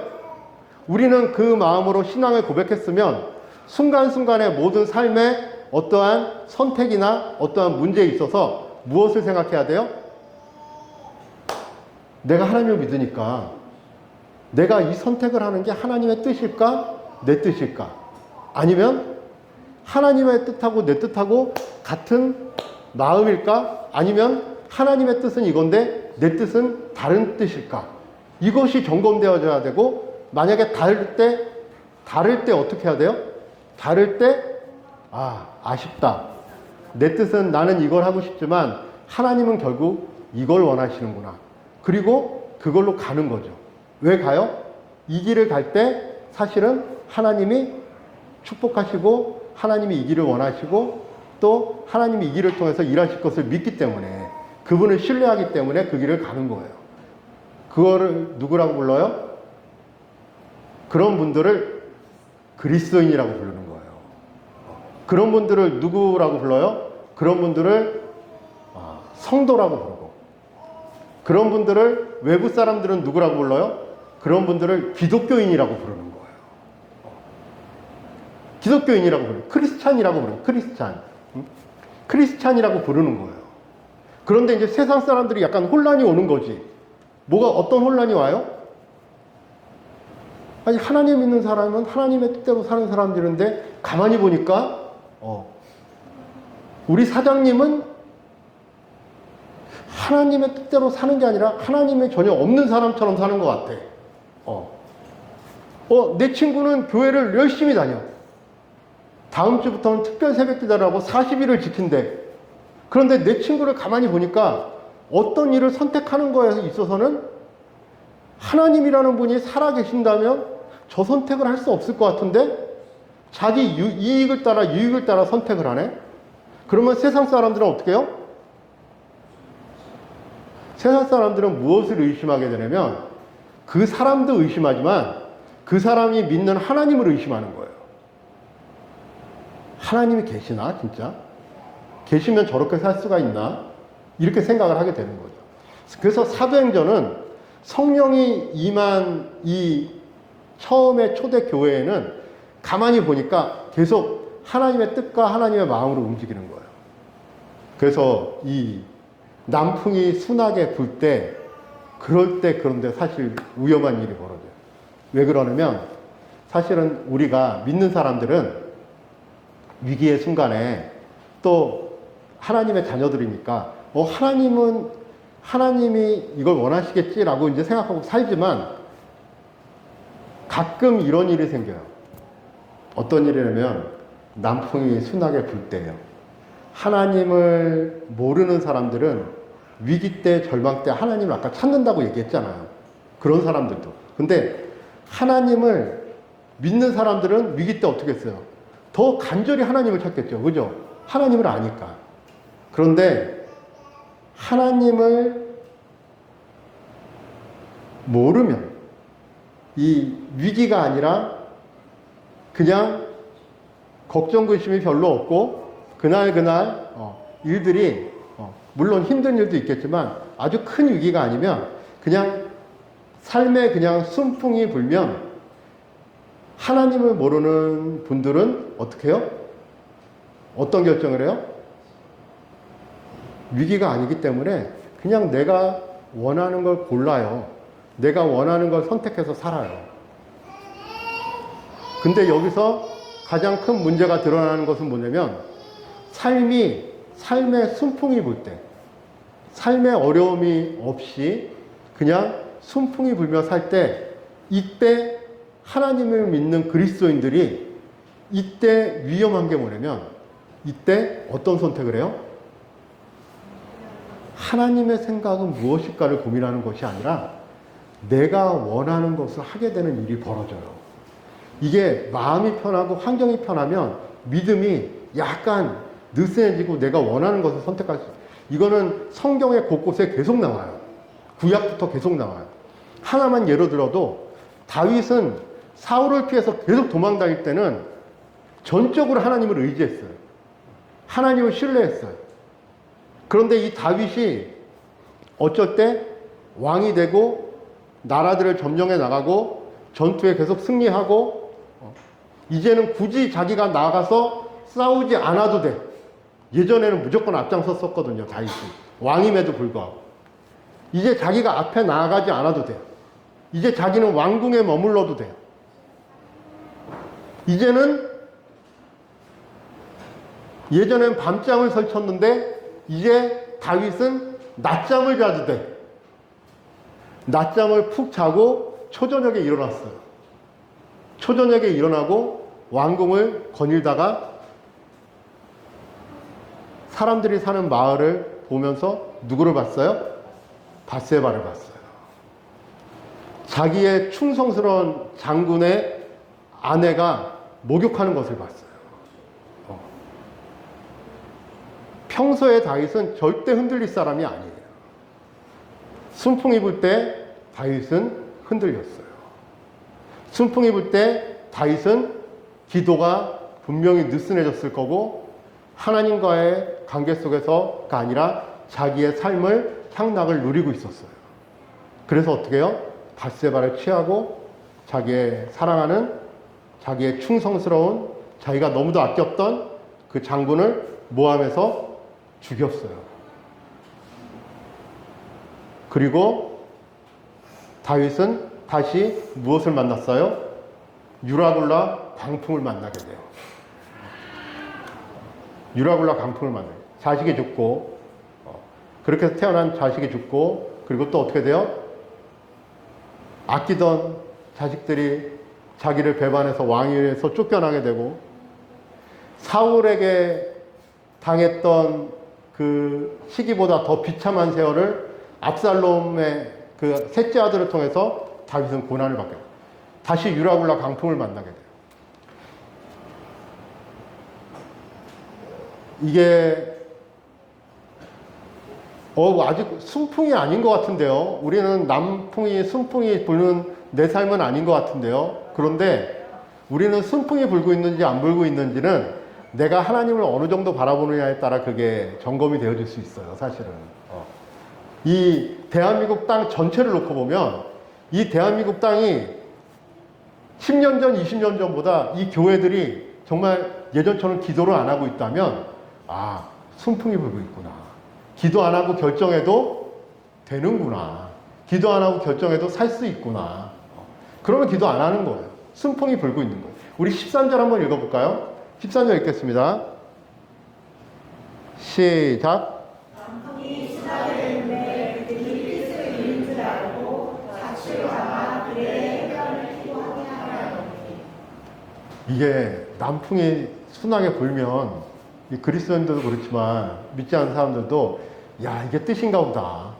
우리는 그 마음으로 신앙을 고백했으면 순간순간의 모든 삶에 어떠한 선택이나 어떠한 문제에 있어서 무엇을 생각해야 돼요? 내가 하나님을 믿으니까 내가 이 선택을 하는 게 하나님의 뜻일까? 내 뜻일까? 아니면 하나님의 뜻하고 내 뜻하고 같은 마음일까? 아니면 하나님의 뜻은 이건데 내 뜻은 다른 뜻일까? 이것이 점검되어져야 되고, 만약에 다를 때 어떻게 해야 돼요? 다를 때 아쉽다. 내 뜻은 나는 이걸 하고 싶지만 하나님은 결국 이걸 원하시는구나. 그리고 그걸로 가는 거죠. 왜 가요? 이 길을 갈 때 사실은 하나님이 축복하시고 하나님이 이 길을 원하시고 또 하나님이 이 길을 통해서 일하실 것을 믿기 때문에, 그분을 신뢰하기 때문에 그 길을 가는 거예요. 그거를 누구라고 불러요? 그런 분들을 그리스도인이라고 부르는 거예요. 그런 분들을 누구라고 불러요? 그런 분들을 성도라고 부르고, 그런 분들을 외부 사람들은 누구라고 불러요? 그런 분들을 기독교인이라고 부르는 거예요. 기독교인이라고 부르는, 크리스찬이라고 부르는, 크리스찬이라고 부르는 거예요. 그런데 이제 세상 사람들이 약간 혼란이 오는 거지. 어떤 혼란이 와요? 아니, 하나님 믿는 사람은 하나님의 뜻대로 사는 사람들인데 가만히 보니까 우리 사장님은 하나님의 뜻대로 사는 게 아니라 하나님의 전혀 없는 사람처럼 사는 것 같아. 내 친구는 교회를 열심히 다녀. 다음 주부터는 특별 새벽 기도라고 40일을 지킨대. 그런데 내 친구를 가만히 보니까 어떤 일을 선택하는 거에 있어서는 하나님이라는 분이 살아계신다면 저 선택을 할 수 없을 것 같은데 자기 이익을 따라 유익을 따라 선택을 하네. 그러면 세상 사람들은 어떻게 해요? 세상 사람들은 무엇을 의심하게 되냐면 그 사람도 의심하지만 그 사람이 믿는 하나님을 의심하는 거예요. 하나님이 계시나 진짜? 계시면 저렇게 살 수가 있나? 이렇게 생각을 하게 되는 거죠. 그래서 사도행전은 성령이 임한 이 처음의 초대 교회에는 가만히 보니까 계속 하나님의 뜻과 하나님의 마음으로 움직이는 거예요. 그래서 이 남풍이 순하게 불 때, 그런데 사실 위험한 일이 벌어져요. 왜 그러냐면 사실은 우리가 믿는 사람들은 위기의 순간에 또 하나님의 자녀들이니까 하나님이 이걸 원하시겠지라고 이제 생각하고 살지만 가끔 이런 일이 생겨요. 어떤 일이냐면 남풍이 순하게 불 때예요. 하나님을 모르는 사람들은 위기 때, 절망 때 하나님을 아까 찾는다고 얘기했잖아요. 그런 사람들도. 근데 하나님을 믿는 사람들은 위기 때 어떻게 했어요? 더 간절히 하나님을 찾겠죠. 그죠? 하나님을 아니까. 그런데 하나님을 모르면 이 위기가 아니라 그냥 걱정 근심이 별로 없고 그날 일들이 물론 힘든 일도 있겠지만 아주 큰 위기가 아니면 그냥 삶에 그냥 순풍이 불면 하나님을 모르는 분들은 어떻게 해요? 어떤 결정을 해요? 위기가 아니기 때문에 그냥 내가 원하는 걸 골라요. 내가 원하는 걸 선택해서 살아요. 근데 여기서 가장 큰 문제가 드러나는 것은 뭐냐면 삶에 순풍이 불 때, 삶의 어려움이 없이 그냥 순풍이 불며 살 때, 이때 하나님을 믿는 그리스도인들이 이때 위험한 게 뭐냐면 이때 어떤 선택을 해요? 하나님의 생각은 무엇일까를 고민하는 것이 아니라 내가 원하는 것을 하게 되는 일이 벌어져요. 이게 마음이 편하고 환경이 편하면 믿음이 약간 느슨해지고 내가 원하는 것을 선택할 수 있어요. 이거는 성경의 곳곳에 계속 나와요. 구약부터 계속 나와요. 하나만 예로 들어도 다윗은 사울을 피해서 계속 도망다닐 때는 전적으로 하나님을 의지했어요. 하나님을 신뢰했어요. 그런데 이 다윗이 어쩔 때 왕이 되고 나라들을 점령해 나가고 전투에 계속 승리하고 이제는 굳이 자기가 나가서 싸우지 않아도 돼. 예전에는 무조건 앞장섰었거든요. 다윗이. 왕임에도 불구하고. 이제 자기가 앞에 나아가지 않아도 돼요. 이제 자기는 왕궁에 머물러도 돼요. 이제는 예전엔 밤잠을 설쳤는데 이제 다윗은 낮잠을 자도 돼. 낮잠을 푹 자고 초저녁에 일어났어요. 초저녁에 일어나고 왕궁을 거닐다가 사람들이 사는 마을을 보면서 누구를 봤어요? 밧세바를 봤어요. 자기의 충성스러운 장군의 아내가 목욕하는 것을 봤어요. 평소에 다윗은 절대 흔들릴 사람이 아니에요. 순풍이 불 때 다윗은 흔들렸어요. 순풍이 불 때 다윗은 기도가 분명히 느슨해졌을 거고 하나님과의 관계 속에서가 아니라 자기의 삶을 향락을 누리고 있었어요. 그래서 어떻게 해요? 밧세바를 취하고 자기의 사랑하는 자기의 충성스러운 자기가 너무도 아꼈던 그 장군을 모함해서 죽였어요. 그리고 다윗은 다시 무엇을 만났어요? 유라굴라 광풍을 만나게 돼요. 유라굴라 광풍을 만나요. 자식이 죽고 그렇게 해서 태어난 자식이 죽고 그리고 또 어떻게 돼요? 아끼던 자식들이 자기를 배반해서 왕위에서 쫓겨나게 되고 사울에게 당했던 그 시기보다 더 비참한 세월을 압살롬의 그 셋째 아들을 통해서 다윗은 고난을 받게 돼요. 다시 유라굴라 광풍을 만나게 돼요. 이게 아직 순풍이 아닌 것 같은데요. 우리는 남풍이 순풍이 부는 내 삶은 아닌 것 같은데요. 그런데 우리는 순풍이 불고 있는지 안 불고 있는지는 내가 하나님을 어느 정도 바라보느냐에 따라 그게 점검이 되어질 수 있어요. 사실은 이 대한민국 땅 전체를 놓고 보면 이 대한민국 땅이 10년 전, 20년 전보다 이 교회들이 정말 예전처럼 기도를 안 하고 있다면 순풍이 불고 있구나. 기도 안 하고 결정해도 되는구나. 기도 안 하고 결정해도 살 수 있구나. 그러면 기도 안 하는 거예요. 순풍이 불고 있는 거예요. 우리 13절 한번 읽어볼까요? 13절 읽겠습니다. 시작. 이게 남풍이 순하게 불면 이 그리스도인들도 그렇지만 믿지 않는 사람들도 야 이게 뜻인가 보다.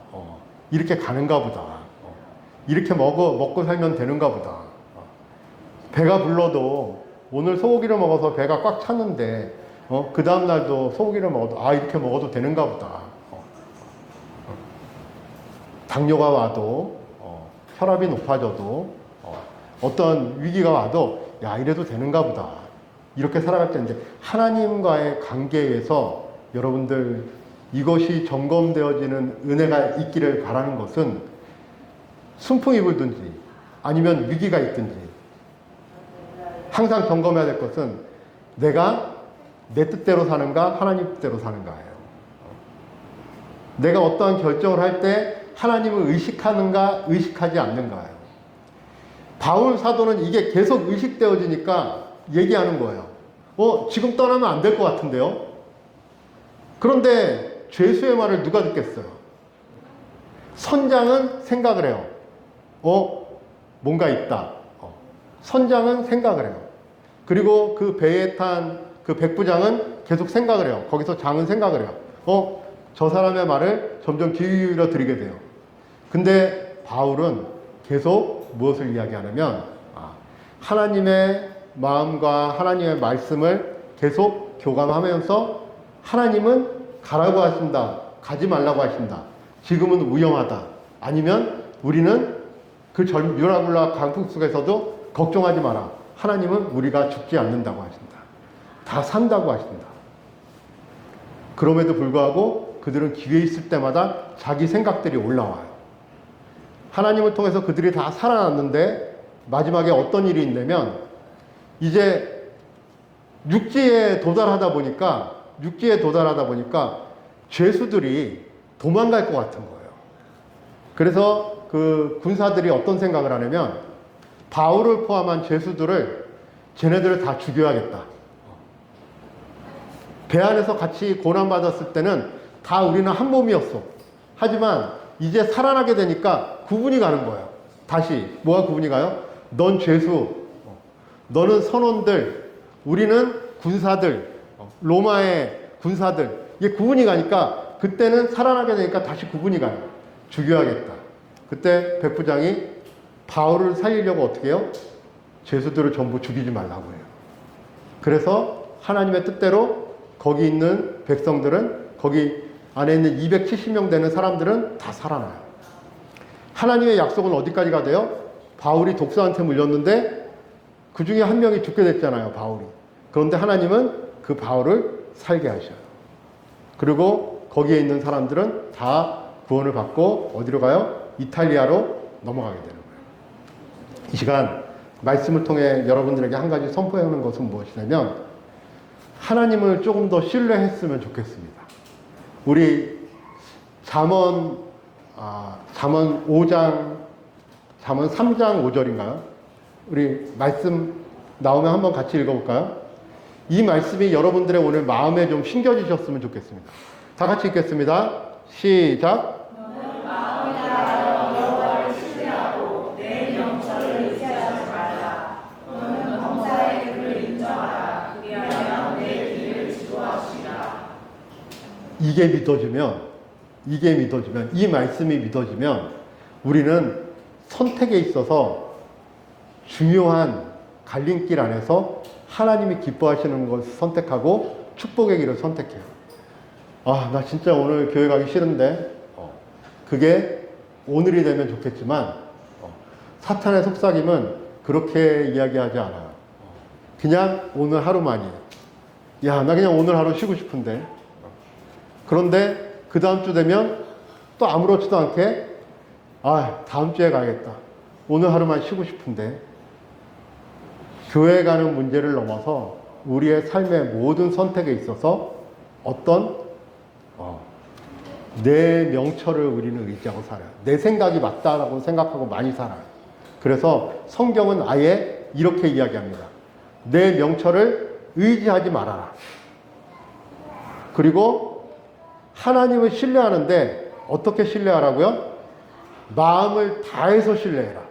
이렇게 가는가 보다. 이렇게 먹고 살면 되는가 보다. 배가 불러도 오늘 소고기를 먹어서 배가 꽉 찼는데 그 다음날도 소고기를 먹어도 이렇게 먹어도 되는가 보다. 당뇨가 와도 혈압이 높아져도 어떤 위기가 와도 야 이래도 되는가 보다. 이렇게 살아갈 때인데 하나님과의 관계에서 여러분들 이것이 점검되어지는 은혜가 있기를 바라는 것은 순풍이 불든지 아니면 위기가 있든지 항상 점검해야 될 것은 내가 내 뜻대로 사는가 하나님 뜻대로 사는가예요. 내가 어떠한 결정을 할 때 하나님을 의식하는가 의식하지 않는가예요. 바울 사도는 이게 계속 의식되어지니까 얘기하는 거예요. 지금 떠나면 안 될 것 같은데요. 그런데 죄수의 말을 누가 듣겠어요? 선장은 생각을 해요. 뭔가 있다. 선장은 생각을 해요. 그리고 그 배에 탄 그 백부장은 계속 생각을 해요. 거기서 장은 생각을 해요. 저 사람의 말을 점점 귀 기울여 드리게 돼요. 근데 바울은 계속 무엇을 이야기하냐면 하나님의 마음과 하나님의 말씀을 계속 교감하면서 하나님은 가라고 하신다. 가지 말라고 하신다. 지금은 위험하다. 아니면 우리는 그 유라굴라 강풍 속에서도 걱정하지 마라. 하나님은 우리가 죽지 않는다고 하신다. 다 산다고 하신다. 그럼에도 불구하고 그들은 기회 있을 때마다 자기 생각들이 올라와요. 하나님을 통해서 그들이 다 살아났는데 마지막에 어떤 일이 있냐면 이제 육지에 도달하다 보니까 죄수들이 도망갈 것 같은 거예요. 그래서 그 군사들이 어떤 생각을 하냐면 바울을 포함한 죄수들을 쟤네들을 다 죽여야겠다. 배 안에서 같이 고난받았을 때는 다 우리는 한 몸이었어. 하지만 이제 살아나게 되니까 구분이 가는 거예요. 다시 뭐가 구분이 가요? 넌 죄수, 너는 선원들, 우리는 군사들, 로마의 군사들. 이게 구분이 가니까 그때는 살아나게 되니까 다시 구분이 가요. 죽여야겠다. 그때 백부장이 바울을 살리려고 어떻게 해요? 죄수들을 전부 죽이지 말라고 해요. 그래서 하나님의 뜻대로 거기 있는 백성들은, 거기 안에 있는 270명 되는 사람들은 다 살아나요. 하나님의 약속은 어디까지가 돼요? 바울이 독사한테 물렸는데 그 중에 한 명이 죽게 됐잖아요, 바울이. 그런데 하나님은 그 바울을 살게 하셔요. 그리고 거기에 있는 사람들은 다 구원을 받고 어디로 가요? 이탈리아로 넘어가게 되는 거예요. 이 시간 말씀을 통해 여러분들에게 한 가지 선포하는 것은 무엇이냐면 하나님을 조금 더 신뢰했으면 좋겠습니다. 우리 잠언 5장, 잠언 3장 5절인가요? 우리 말씀 나오면 한번 같이 읽어볼까요? 이 말씀이 여러분들의 오늘 마음에 좀 심겨지셨으면 좋겠습니다. 다 같이 읽겠습니다. 시작. 이게 믿어지면, 이 말씀이 믿어지면 우리는 선택에 있어서 중요한 갈림길 안에서 하나님이 기뻐하시는 것을 선택하고 축복의 길을 선택해요. 나 진짜 오늘 교회 가기 싫은데 그게 오늘이 되면 좋겠지만 사탄의 속삭임은 그렇게 이야기하지 않아요. 그냥 오늘 하루만이에요. 나 그냥 오늘 하루 쉬고 싶은데. 그런데 그 다음 주 되면 또 아무렇지도 않게 다음 주에 가야겠다. 오늘 하루만 쉬고 싶은데. 교회 가는 문제를 넘어서 우리의 삶의 모든 선택에 있어서 어떤 내 명철을 우리는 의지하고 살아요. 내 생각이 맞다라고 생각하고 많이 살아요. 그래서 성경은 아예 이렇게 이야기합니다. 내 명철을 의지하지 말아라. 그리고 하나님을 신뢰하는데 어떻게 신뢰하라고요? 마음을 다해서 신뢰해라.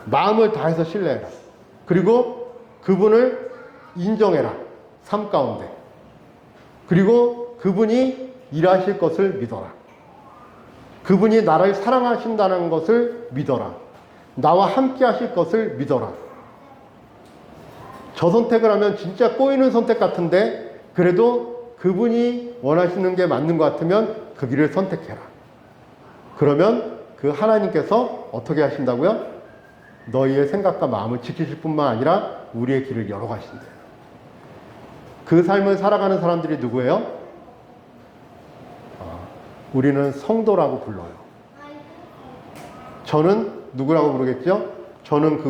마음을 다해서 신뢰해라. 그리고 그분을 인정해라. 삶 가운데. 그리고 그분이 일하실 것을 믿어라. 그분이 나를 사랑하신다는 것을 믿어라. 나와 함께 하실 것을 믿어라. 저 선택을 하면 진짜 꼬이는 선택 같은데 그래도 그분이 원하시는 게 맞는 것 같으면 그 길을 선택해라. 그러면 그 하나님께서 어떻게 하신다고요? 너희의 생각과 마음을 지키실 뿐만 아니라 우리의 길을 열어가신대요. 그 삶을 살아가는 사람들이 누구예요? 우리는 성도라고 불러요. 저는 누구라고 부르겠죠? 저는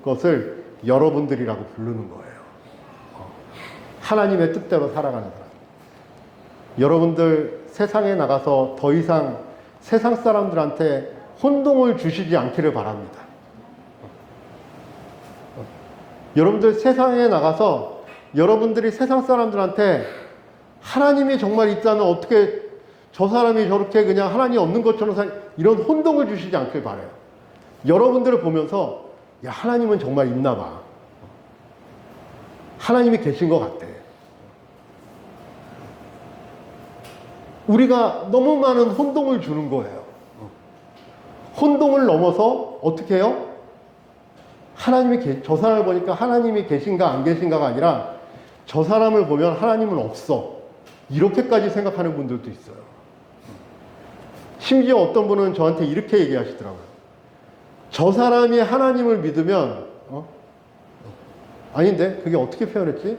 그것을 여러분들이라고 부르는 거예요. 하나님의 뜻대로 살아가는 사람. 여러분들 세상에 나가서 더 이상 세상 사람들한테 혼동을 주시지 않기를 바랍니다. 여러분들 세상에 나가서 여러분들이 세상 사람들한테 하나님이 정말 있다면 어떻게 저 사람이 저렇게 그냥 하나님 없는 것처럼 이런 혼동을 주시지 않길 바라요. 여러분들을 보면서 야, 하나님은 정말 있나 봐. 하나님이 계신 것 같아. 우리가 너무 많은 혼동을 주는 거예요. 혼동을 넘어서 어떻게 해요? 저 사람을 보니까 하나님이 계신가 안 계신가가 아니라 저 사람을 보면 하나님은 없어. 이렇게까지 생각하는 분들도 있어요. 심지어 어떤 분은 저한테 이렇게 얘기하시더라고요. 저 사람이 하나님을 믿으면 아닌데 그게 어떻게 표현했지?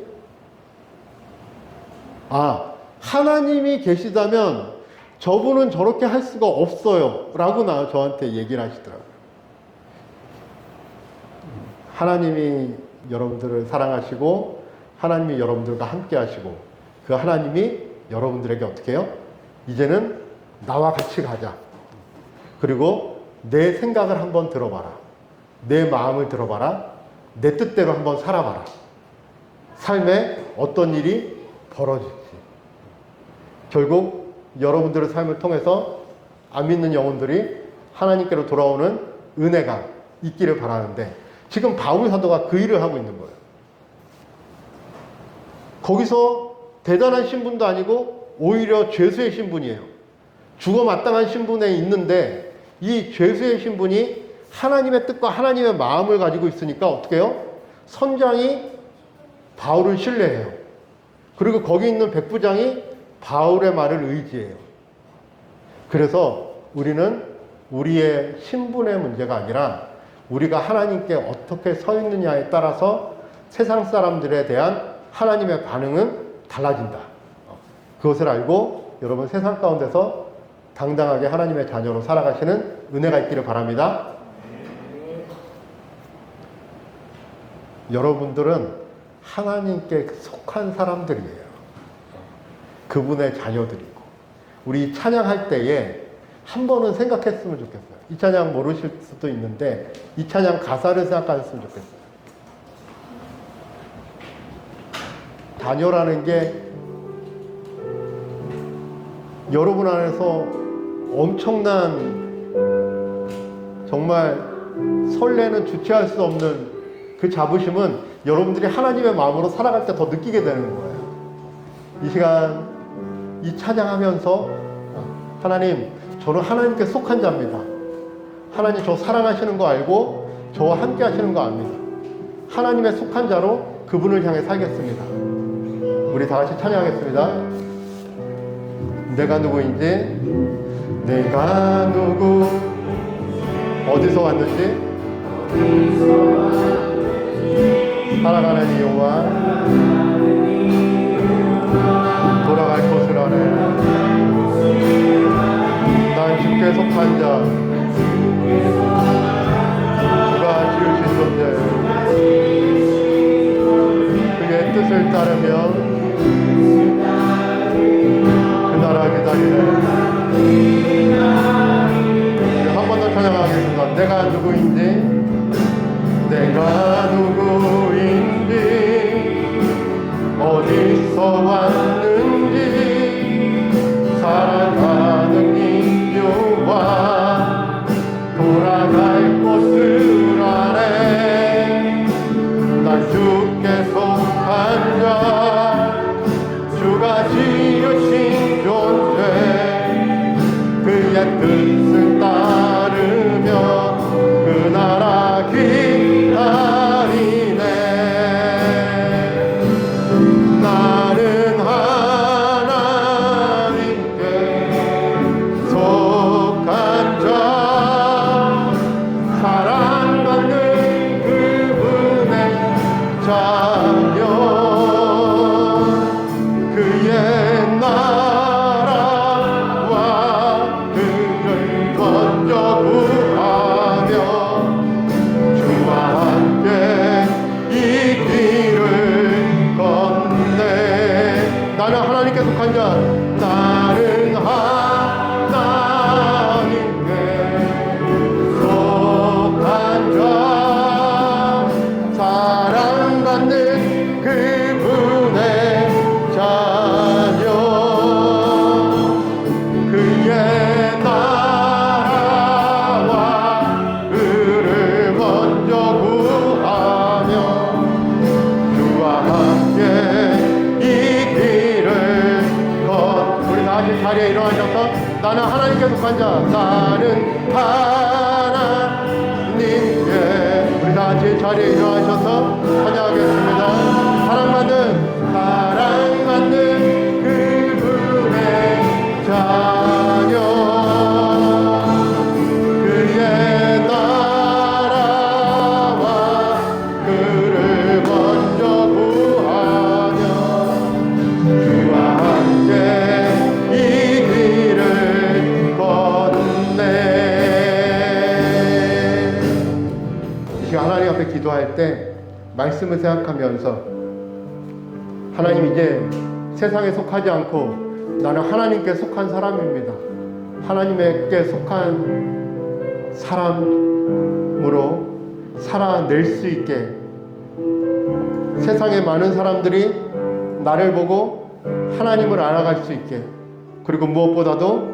하나님이 계시다면 저분은 저렇게 할 수가 없어요 라고 저한테 얘기를 하시더라고요. 하나님이 여러분들을 사랑하시고 하나님이 여러분들과 함께 하시고 그 하나님이 여러분들에게 어떻게 해요? 이제는 나와 같이 가자. 그리고 내 생각을 한번 들어봐라. 내 마음을 들어봐라. 내 뜻대로 한번 살아봐라. 삶에 어떤 일이 벌어질지. 결국 여러분들의 삶을 통해서 안 믿는 영혼들이 하나님께로 돌아오는 은혜가 있기를 바라는데 지금 바울 사도가 그 일을 하고 있는 거예요. 거기서 대단한 신분도 아니고 오히려 죄수의 신분이에요. 죽어 마땅한 신분에 있는데 이 죄수의 신분이 하나님의 뜻과 하나님의 마음을 가지고 있으니까 어떻게 해요? 선장이 바울을 신뢰해요. 그리고 거기 있는 백부장이 바울의 말을 의지해요. 그래서 우리는 우리의 신분의 문제가 아니라 우리가 하나님께 어떻게 서 있느냐에 따라서 세상 사람들에 대한 하나님의 반응은 달라진다. 그것을 알고 여러분 세상 가운데서 당당하게 하나님의 자녀로 살아가시는 은혜가 있기를 바랍니다. 여러분들은 하나님께 속한 사람들이에요. 그분의 자녀들이고 우리 찬양할 때에 한 번은 생각했으면 좋겠어요. 이 찬양 모르실 수도 있는데 이 찬양 가사를 생각하셨으면 좋겠어요. 자녀라는 게 여러분 안에서 엄청난 정말 설레는 주체할 수 없는 그 자부심은 여러분들이 하나님의 마음으로 살아갈 때 더 느끼게 되는 거예요. 이 시간 이 찬양하면서 하나님, 저는 하나님께 속한 자입니다. 하나님 저 사랑하시는 거 알고 저와 함께 하시는 거 압니다. 하나님의 속한 자로 그분을 향해 살겠습니다. 우리 다 같이 찬양하겠습니다. 내가 누구인지, 내가 누구, 어디서 왔는지, 살아가는 이유와 돌아갈 곳을 아네. 난 주께 속한 자, 주가 지으신 존재, 그의 뜻을 따르며 그 나라 기다리네. 한 번 더 찬양하겠습니다. 내가 누구인지, 내가 누구인지, 어디서 왔는지, 살아가는 이유와 돌아갈 곳을 아네. 난 주께 속한 자, 속한 자 나는 하나님께 속한 자 사랑받는 그분의 자녀 그의 나라와 그를 먼저 구하며 주와 함께 이 길을 우리 다시 자리에 일어나셔서 나는 하나님께 속한 자 나는 하나님께 우리 다시 자리에 일어나셔서 찬양하겠습니다. 사랑받는 그분의 자녀 그의 나라와 그를 먼저 구하며 주와 함께 이 길을 걷네. 이 시간 하나님 앞에 기도할 때 말씀을 생각하면서 하나님 이제 세상에 속하지 않고 나는 하나님께 속한 사람입니다. 하나님께 속한 사람으로 살아낼 수 있게 세상의 많은 사람들이 나를 보고 하나님을 알아갈 수 있게 그리고 무엇보다도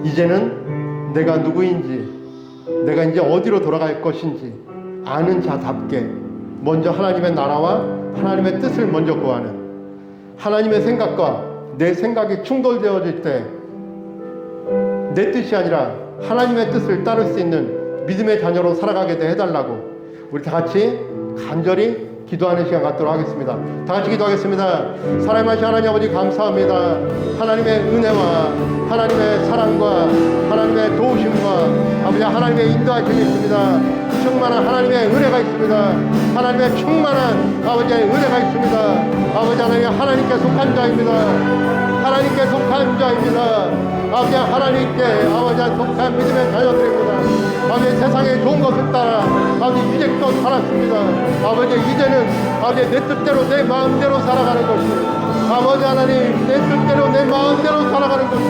이제는 내가 누구인지 내가 이제 어디로 돌아갈 것인지 아는 자답게 먼저 하나님의 나라와 하나님의 뜻을 먼저 구하는 하나님의 생각과 내 생각이 충돌되어질 때 내 뜻이 아니라 하나님의 뜻을 따를 수 있는 믿음의 자녀로 살아가게 해달라고 우리 다 같이 간절히 기도하는 시간 갖도록 하겠습니다. 다 같이 기도하겠습니다. 사랑하신 하나님 아버지 감사합니다. 하나님의 은혜와 하나님의 사랑과 하나님의 도우심과 아버지 하나님의 인도하심이 있습니다. 충만한 하나님의 은혜가 있습니다. 하나님의 충만한 아버지의 은혜가 있습니다. 아버지 하나님 하나님께 속한 자입니다. 하나님께 속한 자입니다. 아버지 하나님께 아버지 속한 믿음의 자녀들입니다. 아버지 세상에 좋은 것을 따라 아버지 이제껏 살았습니다. 아버지 이제는 아버지 내 뜻대로 내 마음대로 살아가는 것이 아버지 하나님 내 뜻대로 내 마음대로 살아가는 것이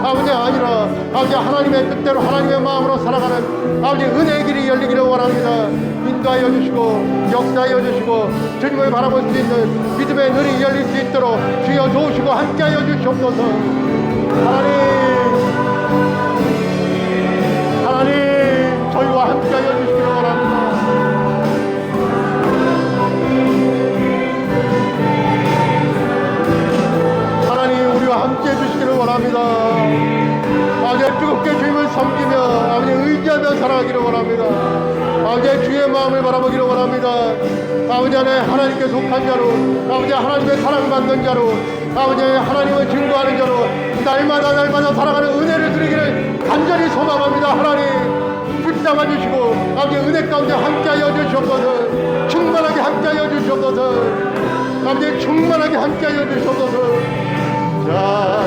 아버지 아니라 아버지 하나님의 뜻대로 하나님의 마음으로 살아가는 아버지 은혜의 길이 열리기를 원합니다. 인도하여 주시고 역사하여 주시고 주님을 바라볼 수 있는 믿음의 눈이 열릴 수 있도록 주여 도우시고 함께하여 주시옵소서. 하나님 저희와 함께하여 주시기를 원합니다. 하나님 우리와 함께해 주시기를 원합니다. 아버지 뜨겁게 주님을 섬기며 아버지 의지하며 살아가기를 원합니다. 아버지 주의 마음을 바라보기를 원합니다. 아버지 안에 하나님께 속한 자로 아버지 하나님의 사랑받는 자로 아버지 하나님을 증거하는 자로 날마다 살아가는 은혜를 드리기를 간절히 소망합니다. 하나님 붙잡아 주시고 아버지 은혜 가운데 함께하여 주시옵소서. 충만하게 함께하여 주시옵소서. 아버지 충만하게 함께하여 주시옵소서. 자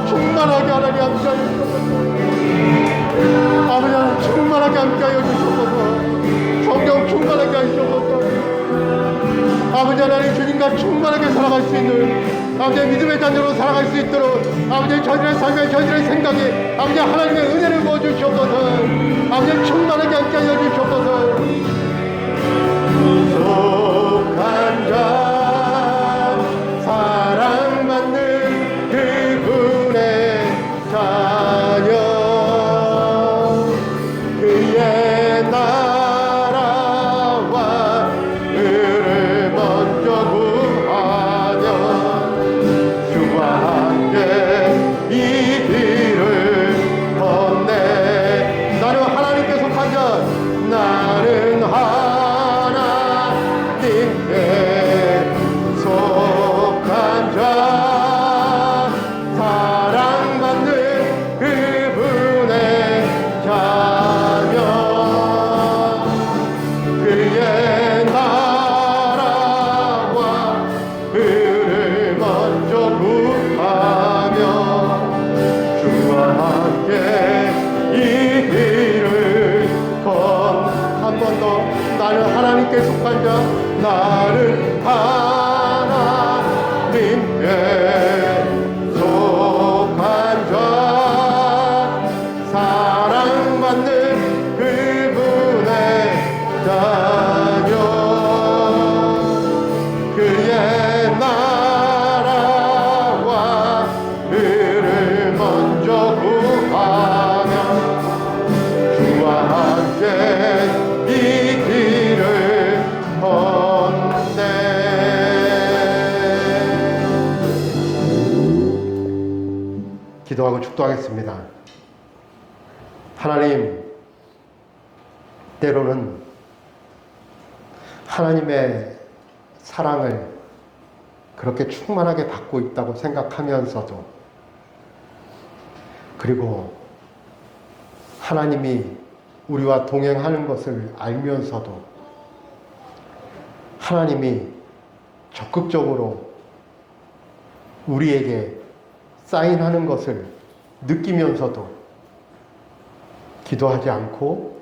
충만하게 하나님 함께하여 주시옵소서. 아버지 하나님 충만하게 함께하여 주시옵소서. 성경 충만하게 하시옵소서. 아버지 하나님 주님과 충만하게 살아갈 수 있는 아버지 믿음의 자녀로 살아갈 수 있도록 아버지 저희들의 삶에 저희들의 생각에 아버지 하나님의 은혜를 부어주시옵소서. 아버지 충만하게 함께하여 주시옵소서. 속한 자 사랑받는 그분의 자녀 그의 나라와 그를 먼저 구하며 주와 함께 이 길을 걷네. 나는 하나님께 속한 자 나는 하나님께 속한 자 사랑받는 그분의 자녀 그의 나라와 그를 먼저 구하며 주와 함께 이 길을 한 번 더 나는 하나님께 속한 자 나는 하나님께 축도하겠습니다. 하나님, 때로는 하나님의 사랑을 그렇게 충만하게 받고 있다고 생각하면서도, 그리고 하나님이 우리와 동행하는 것을 알면서도 하나님이 적극적으로 우리에게 사인하는 것을 느끼면서도 기도하지 않고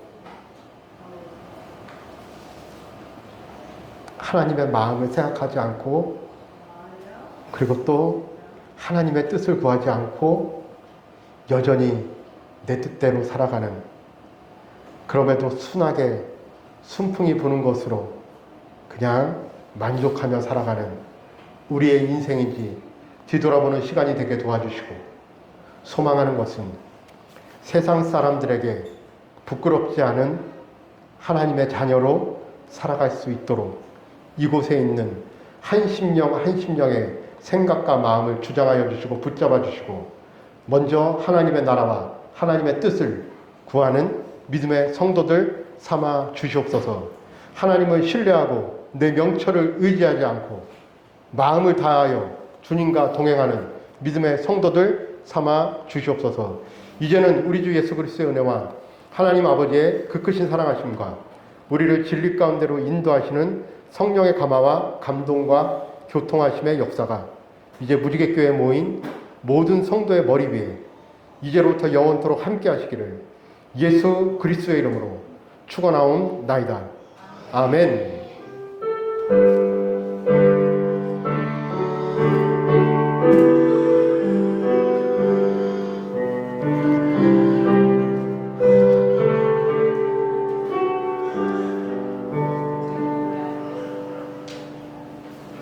하나님의 마음을 생각하지 않고, 그리고 또 하나님의 뜻을 구하지 않고 여전히 내 뜻대로 살아가는, 그럼에도 순하게 순풍이 부는 것으로 그냥 만족하며 살아가는 우리의 인생인지 뒤돌아보는 시간이 되게 도와주시고, 소망하는 것은 세상 사람들에게 부끄럽지 않은 하나님의 자녀로 살아갈 수 있도록 이곳에 있는 한 심령 한 심령의 생각과 마음을 주장하여 주시고 붙잡아 주시고, 먼저 하나님의 나라와 하나님의 뜻을 구하는 믿음의 성도들 삼아 주시옵소서. 하나님을 신뢰하고 내 명철을 의지하지 않고 마음을 다하여 주님과 동행하는 믿음의 성도들 삼아 주시옵소서. 이제는 우리 주 예수 그리스도의 은혜와 하나님 아버지의 그 크신 사랑하심과 우리를 진리 가운데로 인도하시는 성령의 감화와 감동과 교통하심의 역사가 이제 무지개교회에 모인 모든 성도의 머리 위에 이제로부터 영원토록 함께 하시기를 예수 그리스도의 이름으로 축원하옵나이다. 아멘.